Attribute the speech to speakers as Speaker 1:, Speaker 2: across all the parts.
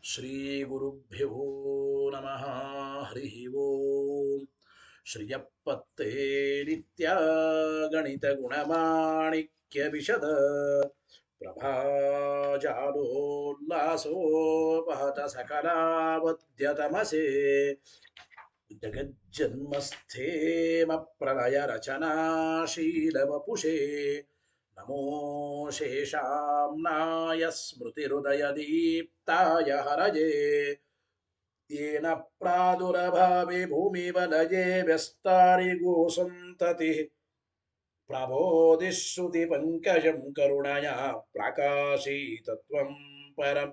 Speaker 1: ಶ್ರೀಗುರುಭ್ಯೋ ನಮಃ. ಹರಿ ಓಂ. ಶ್ರಿಯಪ್ಪತ್ತೇ ನಿತ್ಯ ಗಣಿತ ಗುಣಮಾಣಿಕ್ಯ ವಿಶದ ಪ್ರಭಾಜಾಲೋಲ್ಲಾಸೋಪಹತ ಸಕಲಾವದ್ಯತಮಸೆ ಜಗಜ್ಜನ್ಮಸ್ಥೇಮ ಪ್ರಳಯ ರಚನಾಶೀಲವಪುಷೇ ನಮೋ ಶೇಷಾಂನಾಯ ಸ್ಮೃತಿಹೃದಯದೀಪ್ತಾಯ ಹರಯೇ येन प्रादुरभावे भूमिवलये व्यस्तारिगो सन्ततिः प्रबोधिश्रुतिपङ्कजं करुणया प्राकाशीतत्वं परं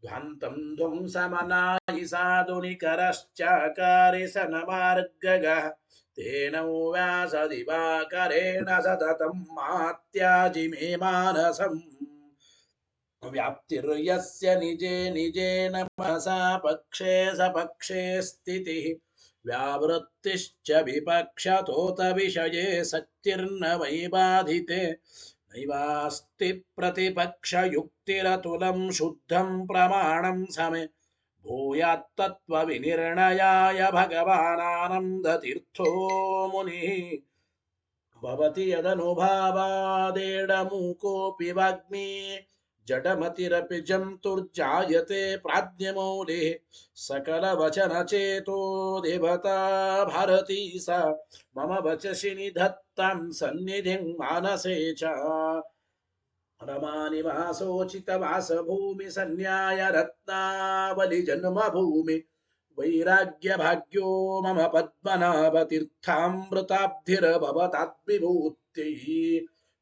Speaker 1: ध्वान्तं ध्वंसमनायि साधुनिकरश्चाकारि सनमार्गगः तेन व्यासदिवाकरेण सततं मात्याजि मे मानसम् व्याप्तिर्यस्य निजे निजेन मनसा पक्षे सपक्षे स्थितिः व्यावृत्तिश्च विपक्षतोत विषये सच्चिर्न वै बाधिते नैवास्ति प्रतिपक्षयुक्तिरतुलं शुद्धं प्रमाणं समे भूयात्तत्त्वविनिर्णयाय भगवानानन्दतीर्थो मुनिः भवति यदनुभावादेडमूकोऽपि वाग्मी जडमतिरपि जन्तुर्जायते प्राज्ञमौलिः सकलवचनचेतो देवता भारती सा मम वचसि निधत्तां सन्निधिं मानसे च रमानिवासोचितवासभूमि सन्न्याय रत्नावलि जन्मभूमि वैराग्यभाग्यो मम पद्मनाभतीर्थामृताब्धिर्भवताद्विभूतिः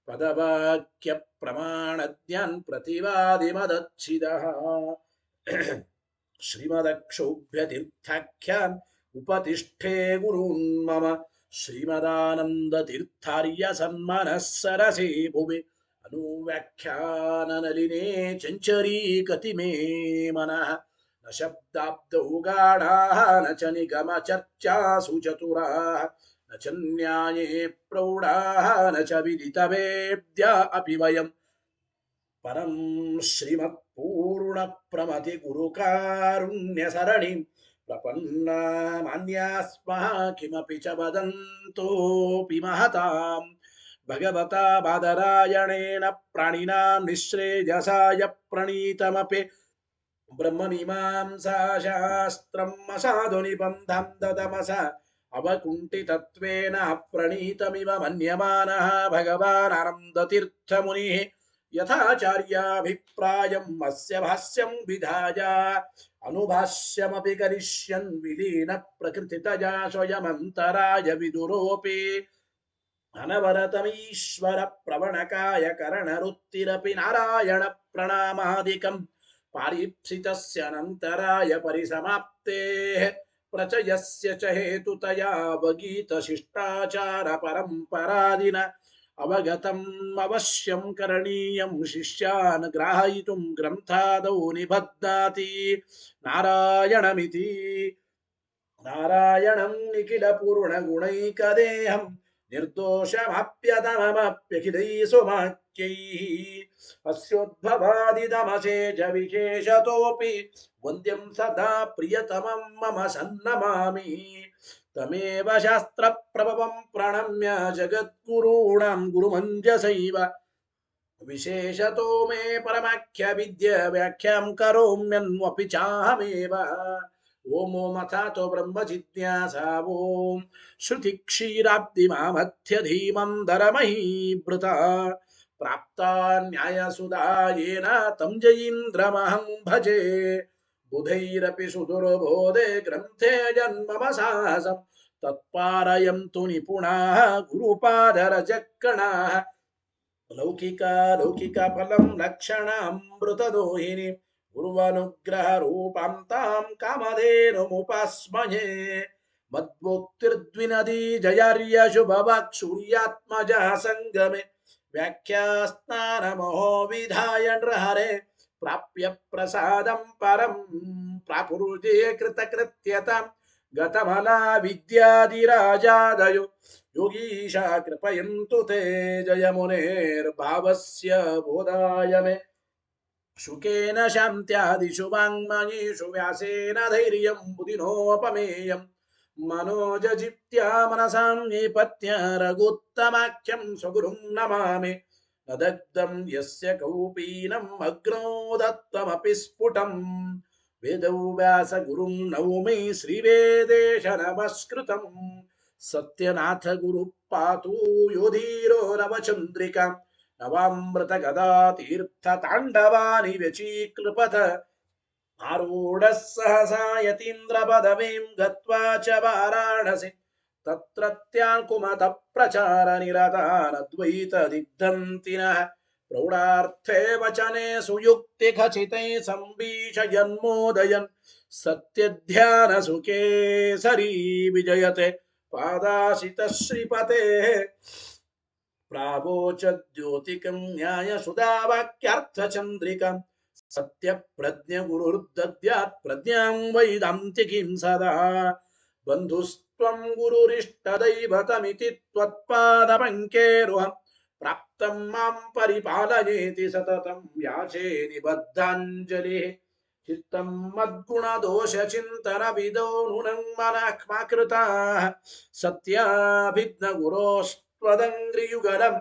Speaker 1: पदवाक्य प्रमाणज्ञान प्रतिवादिमदच्छिदः श्रीमदक्षोभ्यतीर्थाख्यान उपतिष्ठे गुरून् मम श्रीमदानन्दतीर्थार्य सन्मनः सरसे भुवि अनुव्याख्याननलिने चञ्चरीकति मे मनः न शब्दाब्दौ गाढाः न च निगमचर्चासु चतुराः न च न्याये प्रौढाः न च विदितवेद्या अपि वयं परं श्रीमत्पूर्णप्रमतिगुरुकारुण्यसरणिं प्रपन्नमान्यास्मः किमपि च वदन्तोऽपि महतां भगवता बादरायणेन प्राणिनां निःश्रेयसाय प्रणीतमपि ब्रह्ममीमांसाशास्त्रम् असाधुनिबन्धं ददमस अवकुण्ठितत्वेन प्रणीतमिव मन्यमानः भगवान् आनन्दतीर्थमुनिः यथाचार्याभिप्रायम् अस्य भाष्यं विधाय अनुभाष्यमपि करिष्यन् विलीन प्रकृतितया स्वयमन्तराय विदुरोऽपि अनवरतमीश्वर प्रवणकाय करणरुत्तिरपि नारायण प्रणामादिकम् पारीप्सितस्यनन्तराय परिसमाप्तेः प्रचयस्य च हेतुतया अवगीतशिष्टाचार परम्परादिन अवगतम् अवश्यं करणीयं शिष्यान् ग्राहयितुं ग्रन्थादौ निबध्नाति नारायणमिति नारायणं निखिलपूर्णगुणैकदेहं निर्दोषमप्यतममप्यखिलैः सुमाच्यैः अस्योद्भवादिदमशेष विशेषतोऽपि वन्द्यं सदा प्रियतमं मम सन्नमामि तमेव शास्त्रप्रभवं प्रणम्य जगद्गुरूणां गुरुमञ्जसैव विशेषतो मे परमाख्य विद्य व्याख्यां करोम्यन्वपि चाहमेव ओम ओमथातो ब्रह्म जिज्ञासा ओम श्रुति क्षीराब्धिमामध्यधीमन्दरमहीभृता प्राप्ता न्यायसुधा येन तं जयीन्द्रमहं भजे बुधैरपि सुदुर्बोधे ग्रन्थे जन्मम साहसं तत्पारयन्तु निपुणाः गुरुपादरजक्कणाः लौकिकफलं लक्षणामृतदोहिनी गुर्वनुग्रह रूपां तां कामधेनुमुपास्महे मद्भोक्तिर्द्विनदी जयार्य शुभवाक् सूर्यात्मजः सङ्गमे व्याख्यास्नानमहो विधाय नृहरे प्राप्य प्रसादं परं प्रापुरुषे कृतकृत्यतां गतमला विद्यादिराजादयो योगीशा कृपयन्तु ते जयमुनेर्भावस्य बोधाय मे ಶುಕೇನ ಶಾಂತ್ಯಾದಿಷು ವಾಂಗ್ಮಯೇಷು ವ್ಯಾಸೇನ ಧೈರ್ಯಂ ಬುಧಿನೋಪಮೇಯಂ ಮನೋಜಜಿತ್ಯ ಮನಸಾಂ ನೇಪಥ್ಯ ರಘುತ್ತಮಾಖ್ಯಂ ಸ್ವಗುರುಂ ನಮಾಮಿ ನ ದಗ್ಧಂ ಯಸ್ಯ ಕೌಪೀನಂ ಅಗ್ನೋ ದತ್ತಮಪಿ ಸ್ಫುಟಂ ವೇದೌ ವ್ಯಾಸ ಗುರುಂ ನೌಮಿ ಶ್ರೀವೇದೇಶ ನಮಸ್ಕೃತಂ ಸತ್ಯನಾಥ ಗುರು ಪಾತು ಯೋಧೀರೋ ನವಚಂದ್ರಿಕಾ ನವಾಮೃತ ಗದಾ ತೀರ್ಥ ತಾಂಡವಾನಿ ವ್ಯಚೀಕೃಪಥ ಆರೂಢ ಸಹಸಾ ಯತೀಂದ್ರ ಪದವೀಂ ಗತ್ವಾ ಚ ವಾರಾಣಸಿ ತತ್ರತ್ಯಾನ್ ಕುಮತ ಪ್ರಚಾರ ನಿರತಾನದ್ವೈತ ದಿಗ್ಧಂತಿನಃ ಪ್ರೌಢಾರ್ಥೇ ವಚನೆ ಸುಯುಕ್ತಿ ಖಚಿತೈ ಸಂಭೀಷಯನ್ಮೋದಯನ್ ಸತ್ಯಧ್ಯಾನ ಸುಖೇ ಸರಿ ವಿಜಯತೆ ಪಾದಾಶಿತ ಶ್ರೀಪತೆ ಪ್ರಾವೋಚದ್ಯೋತಿಕಂ ನ್ಯಾಯ ಸುಧಾವಾಕ್ಯಾರ್ಥಚಂದ್ರಿಕಂ ಸತ್ಯ ಪ್ರಜ್ಞ ಗುರುರ್ದದ್ಯಾತ್ ಪ್ರಜ್ಞಾಂ ವೈದಾಂತಿಕೀಂ ಸದಾ ಬಂಧುಸ್ತ್ವಂ ಗುರುರಿಷ್ಟ ದೈವತಮಿತಿ ತ್ವತ್ಪಾದ ಪಂಕೇರುಹಂ ಪ್ರಾಪ್ತಂ ಮಾಂ ಪರಿಪಾಲಯೇತಿ ಸತತಂ ಯಾಚೇ ನಿಬದ್ಧಾಂಜಲಿ ಚಿತ್ತಂ ಮದ್ಗುಣ ದೋಷ ಚಿಂತನ ವಿದೋ ನೂನಂ ಮನಃ ಮಾಕೃತಾಃ ಸತ್ಯಾಭಿಜ್ಞ ಗುರೋಸ್ತ್ವದಂಗ್ರಿಯುಗಲಂ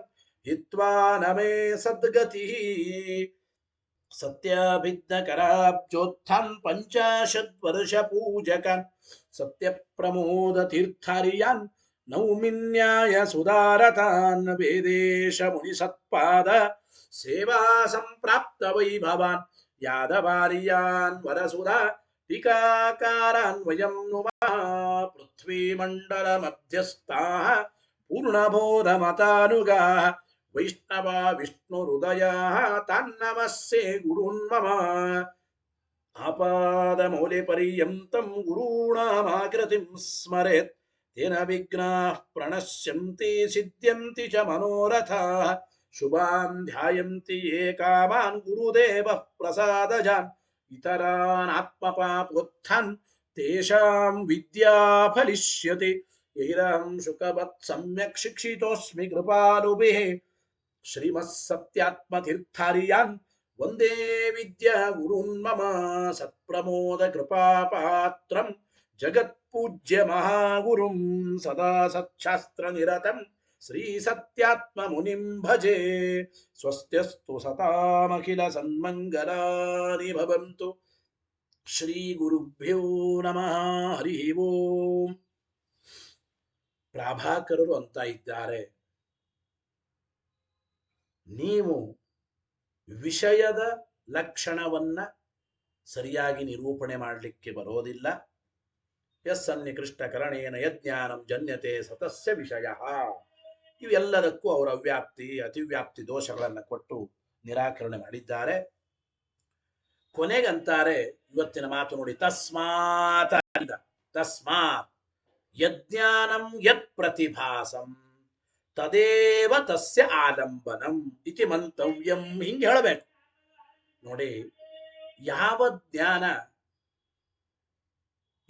Speaker 1: ಹಿತ್ವಾ ನಮೇ ಸದ್ಗತಿಃ ಸತ್ಯಾಭಿಜ್ಞ ಕರಾಬ್ಜೋತ್ಥಾನ್ ಪಂಚಾಶದ್ ವರ್ಷ ಪೂಜಕಾನ್ ಸತ್ಯ ಪ್ರಮೋದ ತೀರ್ಥಾರ್ಯಾನ್ ನೌಮಿನ್ಯಾಯ ಸುಧಾರತಾನ್ ವೇದೇಶ ಮುನಿ ಸತ್ಪಾದ ಸೇವಾ ಸಂಪ್ರಾಪ್ತ ವೈಭವಾನ್ ಯಾದವಾರ್ಯಾನ್ ವರಸುಧಾ ಟೀಕಾಕಾರಾನ್ ವಯಂ ನುಮಃ ಪೃಥ್ವೀ ಮಂಡಲ ಮಧ್ಯಸ್ಥಾಃ ಪೂರ್ಣಬೋಧ ಮತಾನುಗಾಃ ವೈಷ್ಣವ ವಿಷ್ಣು ಹೃದಯ ತಾನ್ನಮಸ್ಸೆ ಗುರುನ್ ಮಮ ಆಪಾದ ಮೌಲಿ ಪರ್ಯಂತಂ ಗುರುಣಾಮಾಕೃತಿಂ ಸ್ಮರೆತ್ ತೇನ ವಿಘ್ನಾಃ ಪ್ರಣಶ್ಯಂತಿ ಸಿದ್ಧ್ಯಂತಿ ಚ ಮನೋರಥಾಃ ಶುಭಾನ್ ಧ್ಯಾಯಂತಿ ಯೇ ಕಾಮಾನ್ ಗುರುದೇವಃ ಪ್ರಸಾದಜಾನ್ ಇತರಾನ್ ಆತ್ಮಪಾಪೋತ್ಥಾನ್ ತೇಷಾಂ ವಿದ್ಯಾ ಫಲಿಷ್ಯತಿ ಯೈರಹಂ ಶುಕವತ್ ಸಮ್ಯಕ್ ಶಿಕ್ಷಿತೋಸ್ಮಿ ಕೃಪಾಲುಭಿಃ ಶ್ರೀಮತ್ಸತ್ಯಾತ್ಮತೀರ್ಥಾರ್ಯಾನ್ ವಂದೇ ವಿದ್ಯಾ ಗುರುನ್ ಮಮ ಸತ್ಪ್ರಮೋದ ಕೃಪಾಪಾತ್ರಂ ಜಗತ್ಪೂಜ್ಯ ಮಹಾಗುರುಂ ಸದಾ ಸಚ್ಛಾಸ್ತ್ರ ನಿರತಂ ಶ್ರೀ ಸತ್ಯಾತ್ಮ ಮುನಿಂ ಭಜೆ ಸ್ವಸ್ತ್ಯಸ್ತು ಸತಾಮಖಿಲ ಸನ್ಮಂಗಲಾನಿ ಭವಂತು ಶ್ರೀ ಗುರುಭ್ಯೋ ನಮಃ ಹರಿ ಓಂ. ಪ್ರಾಭಾಕರರು ಅಂತ ಇದ್ದಾರೆ, ನೀವು ವಿಷಯದ ಲಕ್ಷಣವನ್ನ ಸರಿಯಾಗಿ ನಿರೂಪಣೆ ಮಾಡಲಿಕ್ಕೆ ಬರೋದಿಲ್ಲ. ಯಸ್ಸನ್ನಿಕೃಷ್ಟ ಕರಣೇನ ಯಜ್ಞಾನಂ ಜನ್ಯತೆ ಸತಸ್ಯ ವಿಷಯ. ಇವೆಲ್ಲದಕ್ಕೂ ಅವರ ಅವ್ಯಾಪ್ತಿ ಅತಿವ್ಯಾಪ್ತಿ ದೋಷಗಳನ್ನು ಕೊಟ್ಟು ನಿರಾಕರಣೆ ಮಾಡಿದ್ದಾರೆ. ಕೊನೆಗಂತಾರೆ, ಇವತ್ತಿನ ಮಾತು ನೋಡಿ, ತಸ್ಮಾತ್ ತಸ್ಮಾತ್ ಯಜ್ಞಾನಂ ಯತ್ ಪ್ರತಿಭಾಸಂ ತದೇವ ತಸ್ಯ ಆಲಂಬನಂ ಇತಿ ಮಂತವ್ಯಂ. ಹಿಂಗೆ ಹೇಳಬೇಕು ನೋಡಿ. ಯಾವ ಜ್ಞಾನ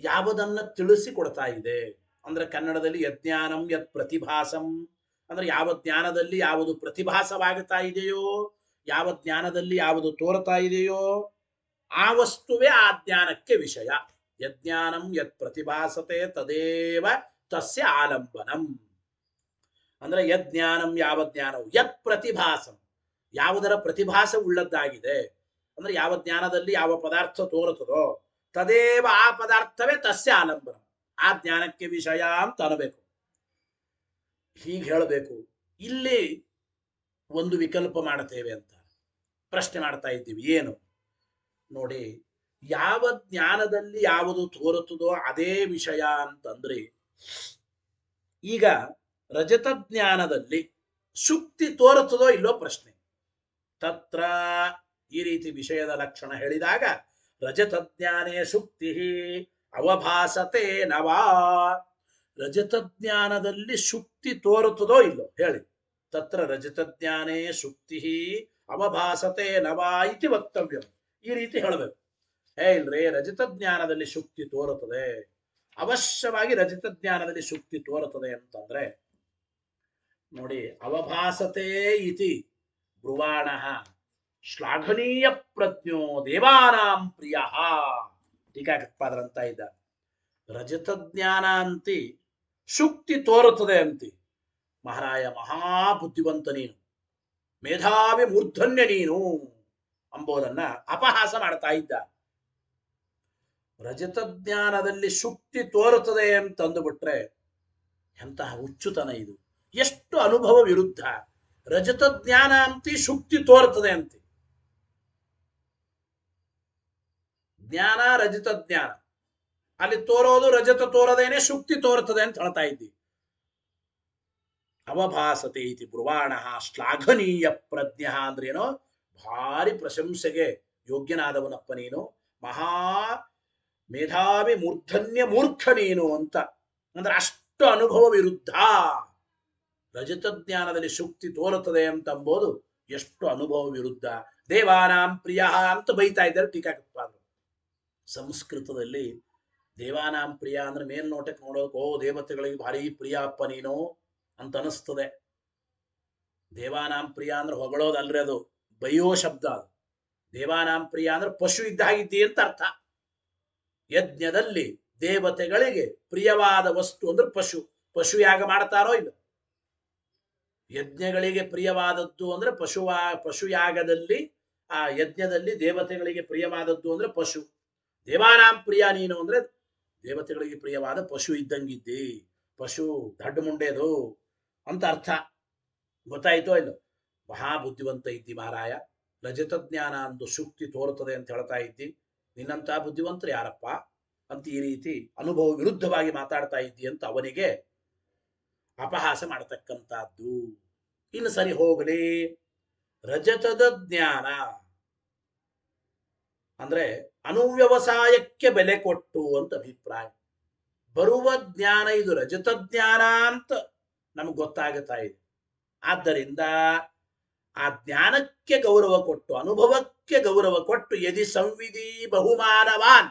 Speaker 1: ಯಾವುದನ್ನ ತಿಳಿಸಿಕೊಡ್ತಾ ಇದೆ ಅಂದ್ರೆ, ಕನ್ನಡದಲ್ಲಿ ಯಜ್ಞಾನಂ ಯತ್ ಪ್ರತಿಭಾಸಂ ಅಂದ್ರೆ ಯಾವ ಜ್ಞಾನದಲ್ಲಿ ಯಾವುದು ಪ್ರತಿಭಾಸವಾಗುತ್ತಾ ಇದೆಯೋ, ಯಾವ ಜ್ಞಾನದಲ್ಲಿ ಯಾವುದು ತೋರ್ತಾ ಇದೆಯೋ ಆ ವಸ್ತುವೇ ಆ ಜ್ಞಾನಕ್ಕೆ ವಿಷಯ. ಯಜ್ಞಾನಂ ಯತ್ ಪ್ರತಿಭಾಸತೆ ತದೇವ ತಸ್ಯ ಆಲಂಬನಂ ಅಂದ್ರೆ ಯಜ್ಞಾನಂ ಯಾವ ಜ್ಞಾನವು, ಯತ್ ಪ್ರತಿಭಾಸಂ ಯಾವುದರ ಪ್ರತಿಭಾಸ ಉಳ್ಳದ್ದಾಗಿದೆ ಅಂದ್ರೆ ಯಾವ ಜ್ಞಾನದಲ್ಲಿ ಯಾವ ಪದಾರ್ಥ ತೋರುತ್ತದೋ ತದೇವ ಆ ಪದಾರ್ಥವೇ ತಸ್ಯ ಆಲಂಬನ, ಆ ಜ್ಞಾನಕ್ಕೆ ವಿಷಯ ಅಂತ ಅನ್ನಬೇಕು. ಹೀಗೆ ಹೇಳಬೇಕು. ಇಲ್ಲಿ ಒಂದು ವಿಕಲ್ಪ ಮಾಡುತ್ತೇವೆ ಅಂತ ಪ್ರಶ್ನೆ ಮಾಡ್ತಾ ಇದ್ದೀವಿ. ಏನು ನೋಡಿ, ಯಾವ ಜ್ಞಾನದಲ್ಲಿ ಯಾವುದು ತೋರುತ್ತದೋ ಅದೇ ವಿಷಯ ಅಂತಂದ್ರೆ, ಈಗ ರಜತ ಜ್ಞಾನದಲ್ಲಿ ಶುಕ್ತಿ ತೋರುತ್ತದೋ ಇಲ್ಲೋ ಪ್ರಶ್ನೆ. ತತ್ರ ಈ ರೀತಿ ವಿಷಯದ ಲಕ್ಷಣ ಹೇಳಿದಾಗ ರಜತ ಜ್ಞಾನೇ ಶುಕ್ತಿ ಅವಭಾಸತೆ ನವಾ. ರಜತ ಜ್ಞಾನದಲ್ಲಿ ಶುಕ್ತಿ ತೋರುತ್ತದೋ ಇಲ್ಲೋ ಹೇಳಿ. ತತ್ರ ರಜತ ಜ್ಞಾನೇ ಶುಕ್ತಿ ಅವಭಾಸತೆ ನವಾ ಇತಿ ವಕ್ತವ್ಯ. ಈ ರೀತಿ ಹೇಳಬೇಕು. ಇಲ್ರಿ, ರಜತ ಜ್ಞಾನದಲ್ಲಿ ಶುಕ್ತಿ ತೋರುತ್ತದೆ, ಅವಶ್ಯವಾಗಿ ರಜತ ಜ್ಞಾನದಲ್ಲಿ ಶುಕ್ತಿ ತೋರುತ್ತದೆ ಅಂತಂದ್ರೆ ನೋಡಿ, ಅವಭಾಸತೆ ಇತಿ ಬ್ರುವಾಣ ಶ್ಲಾಘನೀಯ ಪ್ರಜ್ಞೋ ದೇವಾನಾಂ ಪ್ರಿಯ. ಟೀಕಾಕೃತ್ಪಾದರಂತ ಇದ್ದ ರಜತ ಜ್ಞಾನ ಅಂತಿ ಶುಕ್ತಿ ತೋರುತ್ತದೆ ಅಂತಿ. ಮಹಾರಾಯ ಮಹಾಬುದ್ಧಿವಂತ ನೀನು, ಮೇಧಾವಿ ಮೂರ್ಧನ್ಯ ನೀನು ಅಂಬೋದನ್ನ ಅಪಹಾಸ ಮಾಡ್ತಾ ಇದ್ದ. ರಜತ ಜ್ಞಾನದಲ್ಲಿ ಶುಕ್ತಿ ತೋರುತ್ತದೆ ಅಂತಂದುಬಿಟ್ರೆ ಎಂತಹ ಹುಚ್ಚುತನ ಇದು! ಎಷ್ಟು ಅನುಭವ ವಿರುದ್ಧ. ರಜತ ಜ್ಞಾನ ಅಂತಿ ಶುಕ್ತಿ ತೋರುತ್ತದೆ ಅಂತಿ. ಜ್ಞಾನ ರಜತ ಜ್ಞಾನ, ಅಲ್ಲಿ ತೋರೋದು ರಜತ ತೋರದೇನೆ ಶುಕ್ತಿ ತೋರುತ್ತದೆ ಅಂತ ಹೇಳ್ತಾ ಇದ್ದಿ. ಅವಭಾಸತೆ ಇತಿ ಬ್ರುವಾಣ ಶ್ಲಾಘನೀಯ ಪ್ರಜ್ಞ ಅಂದ್ರೇನೋ ಭಾರಿ ಪ್ರಶಂಸೆಗೆ ಯೋಗ್ಯನಾದವನಪ್ಪ ನೀನು, ಮಹಾ ಮೇಧಾವಿ ಮೂರ್ಧನ್ಯ ಮೂರ್ಖ ನೀನು ಅಂತ. ಅಂದ್ರೆ ಅಷ್ಟು ಅನುಭವ ವಿರುದ್ಧ. ರಜತ ಜ್ಞಾನದಲ್ಲಿ ಶುಕ್ತಿ ತೋರುತ್ತದೆ ಅಂತಂಬೋದು ಎಷ್ಟು ಅನುಭವ ವಿರುದ್ಧ. ದೇವಾನಾಂ ಪ್ರಿಯ ಅಂತ ಬೈತಾ ಇದ್ದಾರೆ ಟೀಕಾಕೃತ್ಪಾದರು. ಸಂಸ್ಕೃತದಲ್ಲಿ ದೇವಾನಾಂ ಪ್ರಿಯ ಅಂದ್ರೆ ಮೇಲ್ನೋಟಕ್ಕೆ ನೋಡೋಕೆ ಓ ದೇವತೆಗಳಿಗೆ ಭಾರಿ ಪ್ರಿಯ ಅಪ್ಪ ನೀನು ಅಂತ ಅನಿಸ್ತದೆ. ದೇವಾನಾಂ ಪ್ರಿಯ ಅಂದ್ರೆ ಹೊಗಳೋದಲ್ರಿ, ಅದು ಬೈಯೋ ಶಬ್ದ. ಅದು ದೇವಾನಾಂ ಪ್ರಿಯ ಅಂದ್ರೆ ಪಶು ಇದ್ದ ಹಾಗಿದ್ದಿ ಅಂತ ಅರ್ಥ. ಯಜ್ಞದಲ್ಲಿ ದೇವತೆಗಳಿಗೆ ಪ್ರಿಯವಾದ ವಸ್ತು ಅಂದ್ರೆ ಪಶು. ಪಶು ಯಾಗ ಮಾಡ್ತಾರೋ ಇಲ್ಲ, ಯಜ್ಞಗಳಿಗೆ ಪ್ರಿಯವಾದದ್ದು ಅಂದ್ರೆ ಪಶುಯಾಗದಲ್ಲಿ ಆ ಯಜ್ಞದಲ್ಲಿ ದೇವತೆಗಳಿಗೆ ಪ್ರಿಯವಾದದ್ದು ಅಂದ್ರೆ ಪಶು. ದೇವಾನಾಂ ಪ್ರಿಯ ನೀನು ಅಂದ್ರೆ ದೇವತೆಗಳಿಗೆ ಪ್ರಿಯವಾದ ಪಶು ಇದ್ದಂಗಿದ್ದಿ. ಪಶು ದಡ್ಡ ಮುಂಡೆದು ಅಂತ ಅರ್ಥ. ಗೊತ್ತಾಯ್ತೋ ಇಲ್ಲ? ಮಹಾಬುದ್ಧಿವಂತ ಇದ್ದಿ ಮಹಾರಾಯ. ರಜತ ಜ್ಞಾನ ಅಂದು ಶುಕ್ತಿ ತೋರುತ್ತದೆ ಅಂತ ಹೇಳ್ತಾ ಇದ್ದಿ. ನಿನ್ನಂತಹ ಬುದ್ಧಿವಂತರು ಯಾರಪ್ಪ ಅಂತ ಈ ರೀತಿ ಅನುಭವ ವಿರುದ್ಧವಾಗಿ ಮಾತಾಡ್ತಾ ಇದ್ದಿ ಅಂತ ಅವನಿಗೆ ಅಪಹಾಸ ಮಾಡತಕ್ಕಂಥದ್ದು. ಇನ್ನು ಸರಿ ಹೋಗಲಿ. ರಜತದ ಜ್ಞಾನ ಅಂದ್ರೆ ಅನುವ್ಯವಸಾಯಕ್ಕೆ ಬೆಲೆ ಕೊಟ್ಟು ಅಂತ ಅಭಿಪ್ರಾಯ. ಬರುವ ಜ್ಞಾನ ಇದು ರಜತ ಜ್ಞಾನ ಅಂತ ನಮ್ಗೆ ಗೊತ್ತಾಗುತ್ತಾ ಇದೆ. ಆದ್ದರಿಂದ ಆ ಜ್ಞಾನಕ್ಕೆ ಗೌರವ ಕೊಟ್ಟು, ಅನುಭವಕ್ಕೆ ಗೌರವ ಕೊಟ್ಟು, ಯದಿ ಸಂವಿಧಿ ಬಹುಮಾನವಾನ್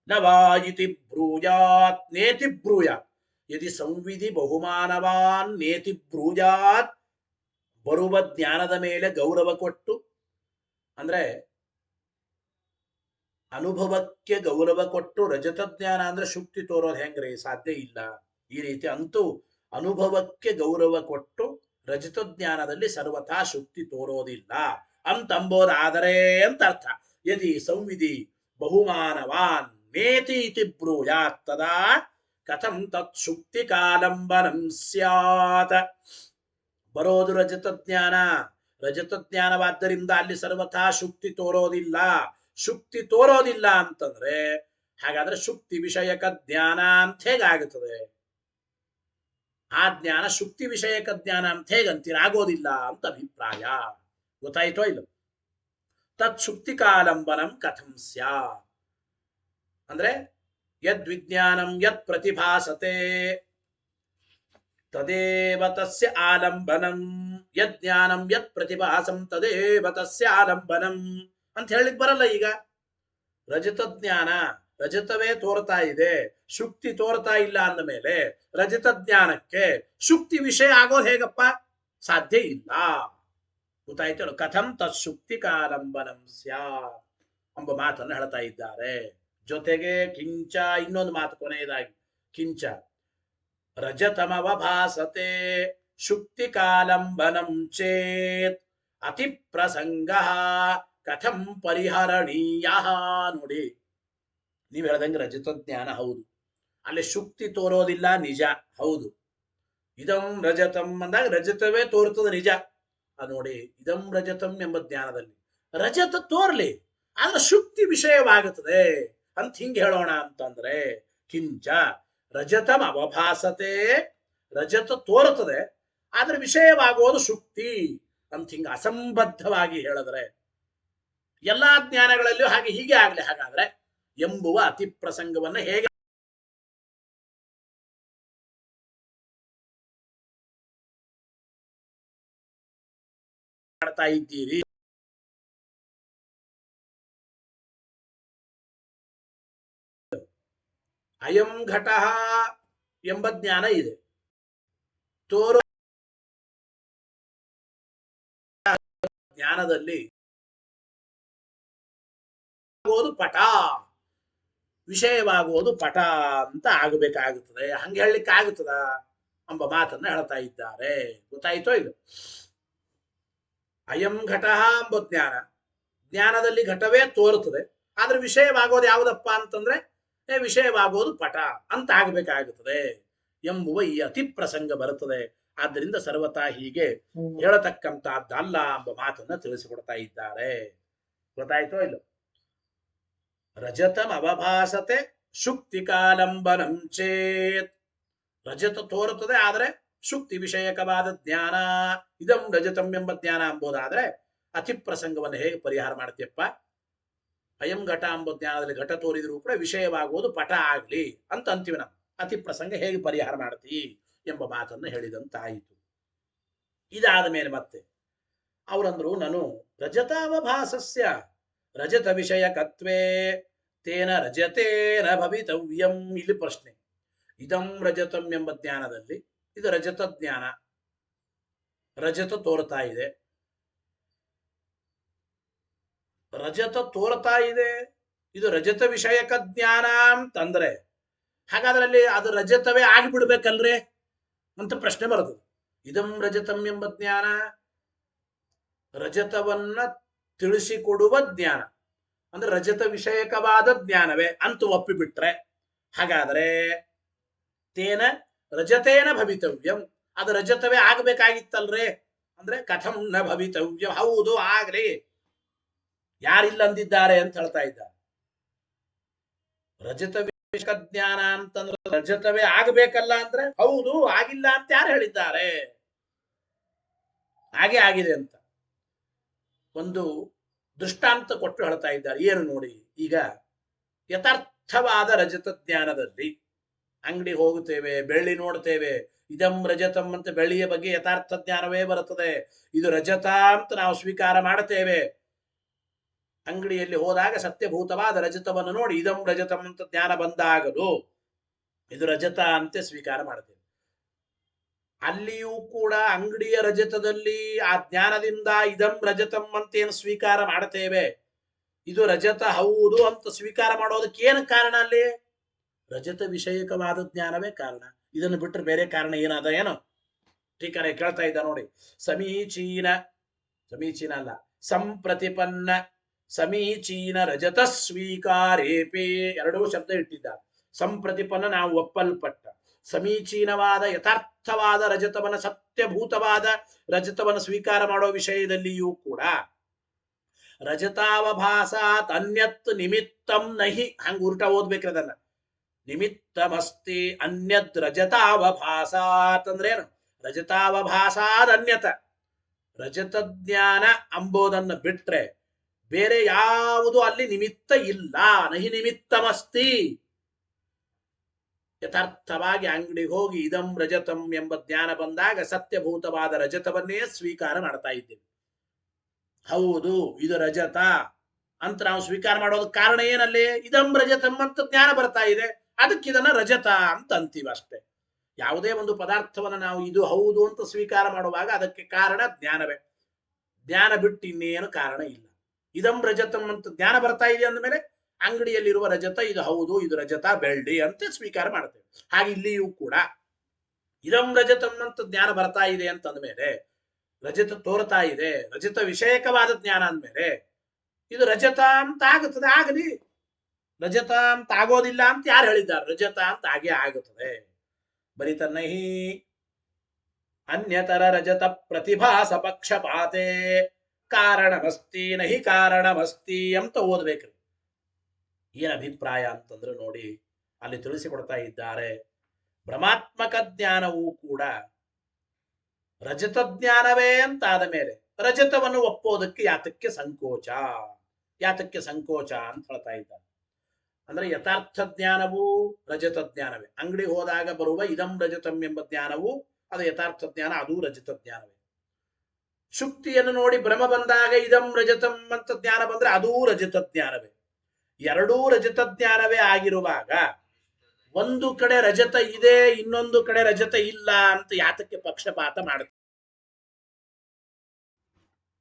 Speaker 1: ನವಾ ಇತಿ ಬ್ರೂಯಾತ್ ನೇತಿ ಬ್ರೂಯಾತ್. ಯದಿ ಸಂವಿಧಿ ಬಹುಮಾನವಾನ್ ನೇತಿ ಬ್ರೂಯಾತ್. ಬರುವ ಜ್ಞಾನದ ಮೇಲೆ ಗೌರವ ಕೊಟ್ಟು ಅಂದ್ರೆ ಅನುಭವಕ್ಕೆ ಗೌರವ ಕೊಟ್ಟು ರಜತ ಜ್ಞಾನ ಅಂದ್ರೆ ಶುಕ್ತಿ ತೋರೋದು ಹೆಂಗ್ರಿ? ಸಾಧ್ಯ ಇಲ್ಲ ಈ ರೀತಿ. ಅಂತೂ ಅನುಭವಕ್ಕೆ ಗೌರವ ಕೊಟ್ಟು ರಜತ ಜ್ಞಾನದಲ್ಲಿ ಸರ್ವಥಾ ಶುಕ್ತಿ ತೋರೋದಿಲ್ಲ ಅಂತಂಬೋದಾದರೆ ಅಂತ ಅರ್ಥ. ಯದಿ ಸಂವಿಧಿ ಬಹುಮಾನವಾನ್ ನೇತಿ ಇತಿ ಬ್ರೂಯಾತ್ ತದಾ ಕಥಂ ತತ್ ಶುಕ್ತಿ ಕಾಲಂಬನಂ ಸ್ಯಾತ್. ಬರೋದು ರಜತ ಜ್ಞಾನ. ರಜತ ಜ್ಞಾನವಾದ್ದರಿಂದ ಅಲ್ಲಿ ಸರ್ವಥಾ ಶುಕ್ತಿ ತೋರೋದಿಲ್ಲ. ಶುಕ್ತಿ ತೋರೋದಿಲ್ಲ ಅಂತಂದ್ರೆ ಹಾಗಾದ್ರೆ ಶುಕ್ತಿ ವಿಷಯಕ ಜ್ಞಾನ ಅಂತ ಹೇಗಾಗುತ್ತದೆ? ಆ ಜ್ಞಾನ ಶುಕ್ತಿ ವಿಷಯಕ ಜ್ಞಾನ ಅಂತ ಹೇಗಂತೀರ? ಆಗೋದಿಲ್ಲ ಅಂತ ಅಭಿಪ್ರಾಯ. ಗೊತ್ತಾಯ್ತೋ ಇಲ್ಲ? ತತ್ ಶುಕ್ತಿ ಕಾಲಂಬನಂ ಕಥಂ ಸ್ಯಾತ್ ಅಂದ್ರೆ ಯದ್ ವಿಜ್ಞಾನಂ ಯತ್ ಪ್ರತಿಭಾಸತೆ ತದೇವ ತಸ್ಯ ಆಲಂಬನಂ. ಯದ್ ಜ್ಞಾನಂ ಯತ್ ಪ್ರತಿಭಾಸಂ ತದೇವ ತಸ್ಯ ಆಲಂಬನಂ ಅಂತ ಹೇಳಿಕ್ ಬರಲ್ಲ. ಈಗ ರಜತ ಜ್ಞಾನ ರಜತವೇ ತೋರ್ತಾ ಇದೆ, ಶುಕ್ತಿ ತೋರ್ತಾ ಇಲ್ಲ ಅಂದ ಮೇಲೆ ರಜತ ಜ್ಞಾನಕ್ಕೆ ಶುಕ್ತಿ ವಿಷಯ ಆಗೋದು ಹೇಗಪ್ಪ? ಸಾಧ್ಯ ಇಲ್ಲ. ಗೊತ್ತಾಯ್ತು? ಕಥಂ ತತ್ ಶುಕ್ತಿ ಕಾಲಂಬನಂ ಸ್ಯಾತ್ ಎಂಬ ಮಾತನ್ನು ಹೇಳ್ತಾ ಇದ್ದಾರೆ. ಜೊತೆಗೆ ಕಿಂಚ ಇನ್ನೊಂದು ಮಾತು ಕೊನೆಯದಾಗಿ, ಕಿಂಚ ರಜತಮವಭಾಸತೆ ಶುಕ್ತಿ ಕಾಲಂಬನಂ ಚೇತ್ ಅತಿ ಪ್ರಸಂಗ ಕಥಂ ಪರಿಹರಣೀಯ. ನೋಡಿ, ನೀವು ಹೇಳ್ದಂಗೆ ರಜತ ಜ್ಞಾನ ಹೌದು, ಅಲ್ಲಿ ಶುಕ್ತಿ ತೋರೋದಿಲ್ಲ, ನಿಜ ಹೌದು. ಇದಂ ರಜತಂ ಅಂದಾಗ ರಜತವೇ ತೋರ್ತದ, ನಿಜ. ಅದು ನೋಡಿ, ಇದಂ ರಜತಂ ಎಂಬ ಜ್ಞಾನದಲ್ಲಿ ರಜತ ತೋರ್ಲಿ, ಆದ್ರೆ ಶುಕ್ತಿ ವಿಷಯವಾಗುತ್ತದೆ ಅಂತ ಹಿಂಗೆ ಹೇಳೋಣ ಅಂತಂದ್ರೆ, ಕಿಂಚ ರಜತಂ ಅವಭಾಸತೆ, ರಜತ ತೋರುತ್ತದೆ ಆದ್ರೆ ವಿಷಯವಾಗುವುದು ಶುಕ್ತಿ ಅಂತ ಹಿಂಗ ಅಸಂಬದ್ಧವಾಗಿ ಹೇಳಿದ್ರೆ ಎಲ್ಲಾ ಜ್ಞಾನಗಳಲ್ಲಿಯೂ ಹಾಗೆ ಹೀಗೆ ಆಗ್ಲಿ ಹಾಗಾದ್ರೆ ಎಂಬುವ ಅತಿ ಪ್ರಸಂಗವನ್ನ ಹೇಗೆ ಮಾಡ್ತಾ ಇದ್ದೀರಿ? ಅಯಂ ಘಟ ಎಂಬ ಜ್ಞಾನ ಇದೆ. ತೋರೋ ಜ್ಞಾನದಲ್ಲಿ ಪಟ, ವಿಷಯವಾಗುವುದು ಪಟ ಅಂತ ಆಗಬೇಕಾಗುತ್ತದೆ. ಹಂಗೆ ಹೇಳಲಿಕ್ಕೆ ಆಗುತ್ತದ ಎಂಬ ಮಾತನ್ನ ಹೇಳ್ತಾ ಇದ್ದಾರೆ. ಗೊತ್ತಾಯ್ತೋ ಇದು? ಅಯಂ ಘಟ ಎಂಬ ಜ್ಞಾನ, ಜ್ಞಾನದಲ್ಲಿ ಘಟವೇ ತೋರುತ್ತದೆ. ಆದ್ರೆ ವಿಷಯವಾಗೋದು ಯಾವುದಪ್ಪ ಅಂತಂದ್ರೆ ವಿಷಯವಾಗೋದು ಪಟ ಅಂತ ಆಗಬೇಕಾಗುತ್ತದೆ ಎಂಬುವ ಈ ಅತಿ ಪ್ರಸಂಗ ಬರುತ್ತದೆ. ಆದ್ದರಿಂದ ಸರ್ವತಾ ಹೀಗೆ ಹೇಳತಕ್ಕಂತಹದ್ದಲ್ಲ ಎಂಬ ಮಾತನ್ನ ತಿಳಿಸಿಕೊಡ್ತಾ ಇದ್ದಾರೆ. ಗೊತ್ತಾಯ್ತೋ ಇಲ್ಲ? ರಜತಂ ಅವಭಾಸತೆ ಶುಕ್ತಿ ಕಾಲಂಬನಂ ಚೇತ್, ರಜತ ತೋರುತ್ತದೆ ಆದರೆ ಶುಕ್ತಿ ವಿಷಯಕವಾದ ಜ್ಞಾನ, ಇದಂ ರಜತಂ ಎಂಬ ಜ್ಞಾನ ಎಂಬುದಾದ್ರೆ ಅತಿ ಪ್ರಸಂಗವನ್ನು ಹೇಗೆ ಪರಿಹಾರ ಮಾಡ್ತೀಯಪ್ಪ? ಅಯಂ ಘಟ ಎಂಬ ಜ್ಞಾನದಲ್ಲಿ ಘಟ ತೋರಿದ್ರು ಕೂಡ ವಿಷಯವಾಗುವುದು ಪಟ ಆಗ್ಲಿ ಅಂತ ಅಂತೀವಿ ನಾವು. ಅತಿ ಪ್ರಸಂಗ ಹೇಗೆ ಪರಿಹಾರ ಮಾಡ್ತೀ ಎಂಬ ಮಾತನ್ನು ಹೇಳಿದಂತಾಯಿತು. ಇದಾದ ಮೇಲೆ ಮತ್ತೆ ಅವರಂದ್ರು, ನಾನು ರಜತಾವಭಾಸಸ್ಯ ರಜತ ವಿಷಯಕತ್ವೇ ತೇನ ರಜತೇನ ಭವಿತವ್ಯಂ. ಇಲ್ಲಿ ಪ್ರಶ್ನೆ, ಇದಂ ರಜತಂ ಎಂಬ ಜ್ಞಾನದಲ್ಲಿ ಇದು ರಜತ ಜ್ಞಾನ, ರಜತ ತೋರ್ತಾ ಇದೆ, ರಜತ ತೋರ್ತಾ ಇದೆ, ಇದು ರಜತ ವಿಷಯಕ ಜ್ಞಾನ ಅಂತಂದ್ರೆ ಹಾಗಾದ್ರೆ ಅಲ್ಲಿ ಅದು ರಜತವೇ ಆಗಿಬಿಡ್ಬೇಕಲ್ರಿ ಅಂತ ಪ್ರಶ್ನೆ ಬರ್ತದೆ. ಇದಂ ರಜತಂ ಎಂಬ ಜ್ಞಾನ ರಜತವನ್ನ ತಿಳಿಸಿಕೊಡುವ ಜ್ಞಾನ, ಅಂದ್ರೆ ರಜತ ವಿಷಯಕವಾದ ಜ್ಞಾನವೇ ಅಂತ ಒಪ್ಪಿಬಿಟ್ರೆ ಹಾಗಾದ್ರೆ ತೇನ ರಜತೇನ ಭವಿತವ್ಯಂ, ಅದು ರಜತವೇ ಆಗ್ಬೇಕಾಗಿತ್ತಲ್ರೇ ಅಂದ್ರೆ ಕಥಂ ನ ಭವಿತವ್ಯಂ, ಹೌದು ಆಗ್ಲಿ, ಯಾರಿಲ್ಲ ಅಂದಿದ್ದಾರೆ ಅಂತ ಹೇಳ್ತಾ ಇದ್ದಾರೆ. ರಜತ ವಿಷಯಕ ಜ್ಞಾನ ಅಂತಂದ್ರೆ ರಜತವೇ ಆಗಬೇಕಲ್ಲ ಅಂದ್ರೆ ಹೌದು ಆಗಿಲ್ಲ ಅಂತ ಯಾರು ಹೇಳಿದ್ದಾರೆ? ಹಾಗೆ ಆಗಿದೆ ಅಂತ ಒಂದು ದೃಷ್ಟಾಂತ ಕೊಟ್ಟು ಹೇಳ್ತಾ ಇದ್ದಾರೆ. ಏನು ನೋಡಿ, ಈಗ ಯಥಾರ್ಥವಾದ ರಜತ ಜ್ಞಾನದಲ್ಲಿ ಅಂಗಡಿ ಹೋಗುತ್ತೇವೆ, ಬೆಳ್ಳಿ ನೋಡ್ತೇವೆ, ಇದಂ ರಜತಂ ಅಂತ ಬೆಳ್ಳಿಯ ಬಗ್ಗೆ ಯಥಾರ್ಥ ಜ್ಞಾನವೇ ಬರುತ್ತದೆ. ಇದು ರಜತ ಅಂತ ನಾವು ಸ್ವೀಕಾರ ಮಾಡುತ್ತೇವೆ. ಅಂಗಡಿಯಲ್ಲಿ ಹೋದಾಗ ಸತ್ಯಭೂತವಾದ ರಜತವನ್ನು ನೋಡಿ ಇದಂ ರಜತಂ ಅಂತ ಜ್ಞಾನ ಬಂದಾಗಲು ಇದು ರಜತ ಅಂತ ಸ್ವೀಕಾರ ಮಾಡ್ತೇವೆ. ಅಲ್ಲಿಯೂ ಕೂಡ ಅಂಗಡಿಯ ರಜತದಲ್ಲಿ ಆ ಜ್ಞಾನದಿಂದ ಇದಂ ರಜತಂ ಅಂತ ಏನು ಸ್ವೀಕಾರ ಮಾಡ್ತೇವೆ, ಇದು ರಜತ ಹೌದು ಅಂತ ಸ್ವೀಕಾರ ಮಾಡೋದಕ್ಕೆ ಏನು ಕಾರಣ? ಅಲ್ಲಿ ರಜತ ವಿಷಯಕವಾದ ಜ್ಞಾನವೇ ಕಾರಣ. ಇದನ್ನು ಬಿಟ್ಟರೆ ಬೇರೆ ಕಾರಣ ಏನಾದ ಏನೋ? ಟೀಕರೆ ಕೇಳ್ತಾ ಇದ್ದ ನೋಡಿ. ಸಮೀಚೀನ, ಸಮೀಚೀನ ಅಲ್ಲ, ಸಂಪ್ರತಿಪನ್ನ ಸಮೀಚೀನ ರಜತ ಸ್ವೀಕಾರೇಪೇ, ಎರಡೂ ಶಬ್ದ ಇಟ್ಟಿದ್ದಾರೆ. ಸಂಪ್ರತಿಪನ್ನ ನಾವು ಒಪ್ಪಲ್ಪಟ್ಟ, ಸಮೀಚೀನವಾದ ಯಥಾರ್ಥವಾದ ರಜತವನ್ನ, ಸತ್ಯಭೂತವಾದ ರಜತವನ್ನು ಸ್ವೀಕಾರ ಮಾಡೋ ವಿಷಯದಲ್ಲಿಯೂ ಕೂಡ ರಜತಾವಭಾಸಾತ್ ಅನ್ಯತ್ ನಿಮಿತ್ತಂ ನಹಿ, ಹಂಗ ಉಲ್ಟಾ ಓದ್ಬೇಕ್ರಿ ಅದನ್ನ. ನಿಮಿತ್ತಮಸ್ತಿ ಅನ್ಯದ್ ರಜತಾವಭಾಸಾತ್ ಅಂದ್ರೆ ಏನು? ರಜತಾವಭಾಸಾದ್ ಅನ್ಯತ, ರಜತ ಜ್ಞಾನ ಅಂಬೋದನ್ನು ಬಿಟ್ರೆ ಬೇರೆ ಯಾವುದು ಅಲ್ಲಿ ನಿಮಿತ್ತ ಇಲ್ಲ. ನಹಿ ನಿಮಿತ್ತಮಸ್ತಿ. ಯಥಾರ್ಥವಾಗಿ ಅಂಗಡಿಗೆ ಹೋಗಿ ಇದಂ ರಜತಂ ಎಂಬ ಜ್ಞಾನ ಬಂದಾಗ ಸತ್ಯಭೂತವಾದ ರಜತವನ್ನೇ ಸ್ವೀಕಾರ ಮಾಡ್ತಾ ಇದ್ದೇವೆ. ಹೌದು ಇದು ರಜತ ಅಂತ ನಾವು ಸ್ವೀಕಾರ ಮಾಡೋದಕ್ಕೆ ಕಾರಣ ಏನಲ್ಲಿ? ಇದಂ ರಜತಂ ಅಂತ ಜ್ಞಾನ ಬರ್ತಾ ಇದೆ, ಅದಕ್ಕೆ ಇದನ್ನ ರಜತ ಅಂತ ಅಂತೀವಿ ಅಷ್ಟೇ. ಯಾವುದೇ ಒಂದು ಪದಾರ್ಥವನ್ನು ನಾವು ಇದು ಹೌದು ಅಂತ ಸ್ವೀಕಾರ ಮಾಡುವಾಗ ಅದಕ್ಕೆ ಕಾರಣ ಜ್ಞಾನವೇ. ಜ್ಞಾನ ಬಿಟ್ಟು ಇನ್ನೇನು ಕಾರಣ ಇಲ್ಲ. ಇದಂ ರಜತಂ ಅಂತ ಜ್ಞಾನ ಬರ್ತಾ ಇದೆ ಅಂದಮೇಲೆ ಅಂಗಡಿಯಲ್ಲಿರುವ ರಜತ ಇದು ಹೌದು, ಇದು ರಜತ ಬೆಳ್ಳಿ ಅಂತ ಸ್ವೀಕಾರ ಮಾಡ್ತೇವೆ. ಹಾಗೆ ಇಲ್ಲಿಯೂ ಕೂಡ ಇದಂ ರಜತಂ ಅಂತ ಜ್ಞಾನ ಬರ್ತಾ ಇದೆ ಅಂತಂದ್ಮೇಲೆ, ರಜತ ತೋರ್ತಾ ಇದೆ, ರಜತ ವಿಷಯಕವಾದ ಜ್ಞಾನ ಅಂದ್ಮೇಲೆ ಇದು ರಜತ ಅಂತ ಆಗುತ್ತದೆ. ಆಗಲಿ, ರಜತ ಅಂತ ಆಗೋದಿಲ್ಲ ಅಂತ ಯಾರು ಹೇಳಿದ್ದಾರೆ? ರಜತ ಅಂತ ಹಾಗೆ ಆಗುತ್ತದೆ. ಬರಿತನ್ನಹಿ ಅನ್ಯತರ ರಜತ ಪ್ರತಿಭಾಸ ಪಕ್ಷಪಾತೆ ಕಾರಣಮಸ್ತಿ ನಹಿ ಕಾರಣಮಸ್ತಿ ಅಂತ ಓದ್ಬೇಕ್ರಿ. ಏನ್ ಅಭಿಪ್ರಾಯ ಅಂತಂದ್ರೆ ನೋಡಿ, ಅಲ್ಲಿ ತಿಳಿಸಿಕೊಡ್ತಾ ಇದ್ದಾರೆ. ಭ್ರಮಾತ್ಮಕ ಜ್ಞಾನವೂ ಕೂಡ ರಜತ ಜ್ಞಾನವೇ ಅಂತ ಆದ ಮೇಲೆ ರಜತವನ್ನು ಒಪ್ಪೋದಕ್ಕೆ ಯಾತಕ್ಕೆ ಸಂಕೋಚ, ಯಾತಕ್ಕೆ ಸಂಕೋಚ ಅಂತ ಹೇಳ್ತಾ ಇದ್ದಾರೆ. ಅಂದ್ರೆ ಯಥಾರ್ಥ ಜ್ಞಾನವೂ ರಜತ ಜ್ಞಾನವೇ. ಅಂಗಡಿ ಹೋದಾಗ ಬರುವ ಇದಂ ರಜತಂ ಎಂಬ ಜ್ಞಾನವು ಅದು ಯಥಾರ್ಥ ಜ್ಞಾನ, ಅದು ರಜತ ಜ್ಞಾನವೇ. ಶುಕ್ತಿಯನ್ನು ನೋಡಿ ಭ್ರಮ ಬಂದಾಗ ಇದಂ ರಜತಂ ಅಂತ ಜ್ಞಾನ ಬಂದ್ರೆ ಅದೂ ರಜತ ಜ್ಞಾನವೇ. ಎರಡೂ ರಜತ ಜ್ಞಾನವೇ ಆಗಿರುವಾಗ ಒಂದು ಕಡೆ ರಜತ ಇದೆ, ಇನ್ನೊಂದು ಕಡೆ ರಜತ ಇಲ್ಲ ಅಂತ ಯಾತಕ್ಕೆ ಪಕ್ಷಪಾತ ಮಾಡುತ್ತೆ?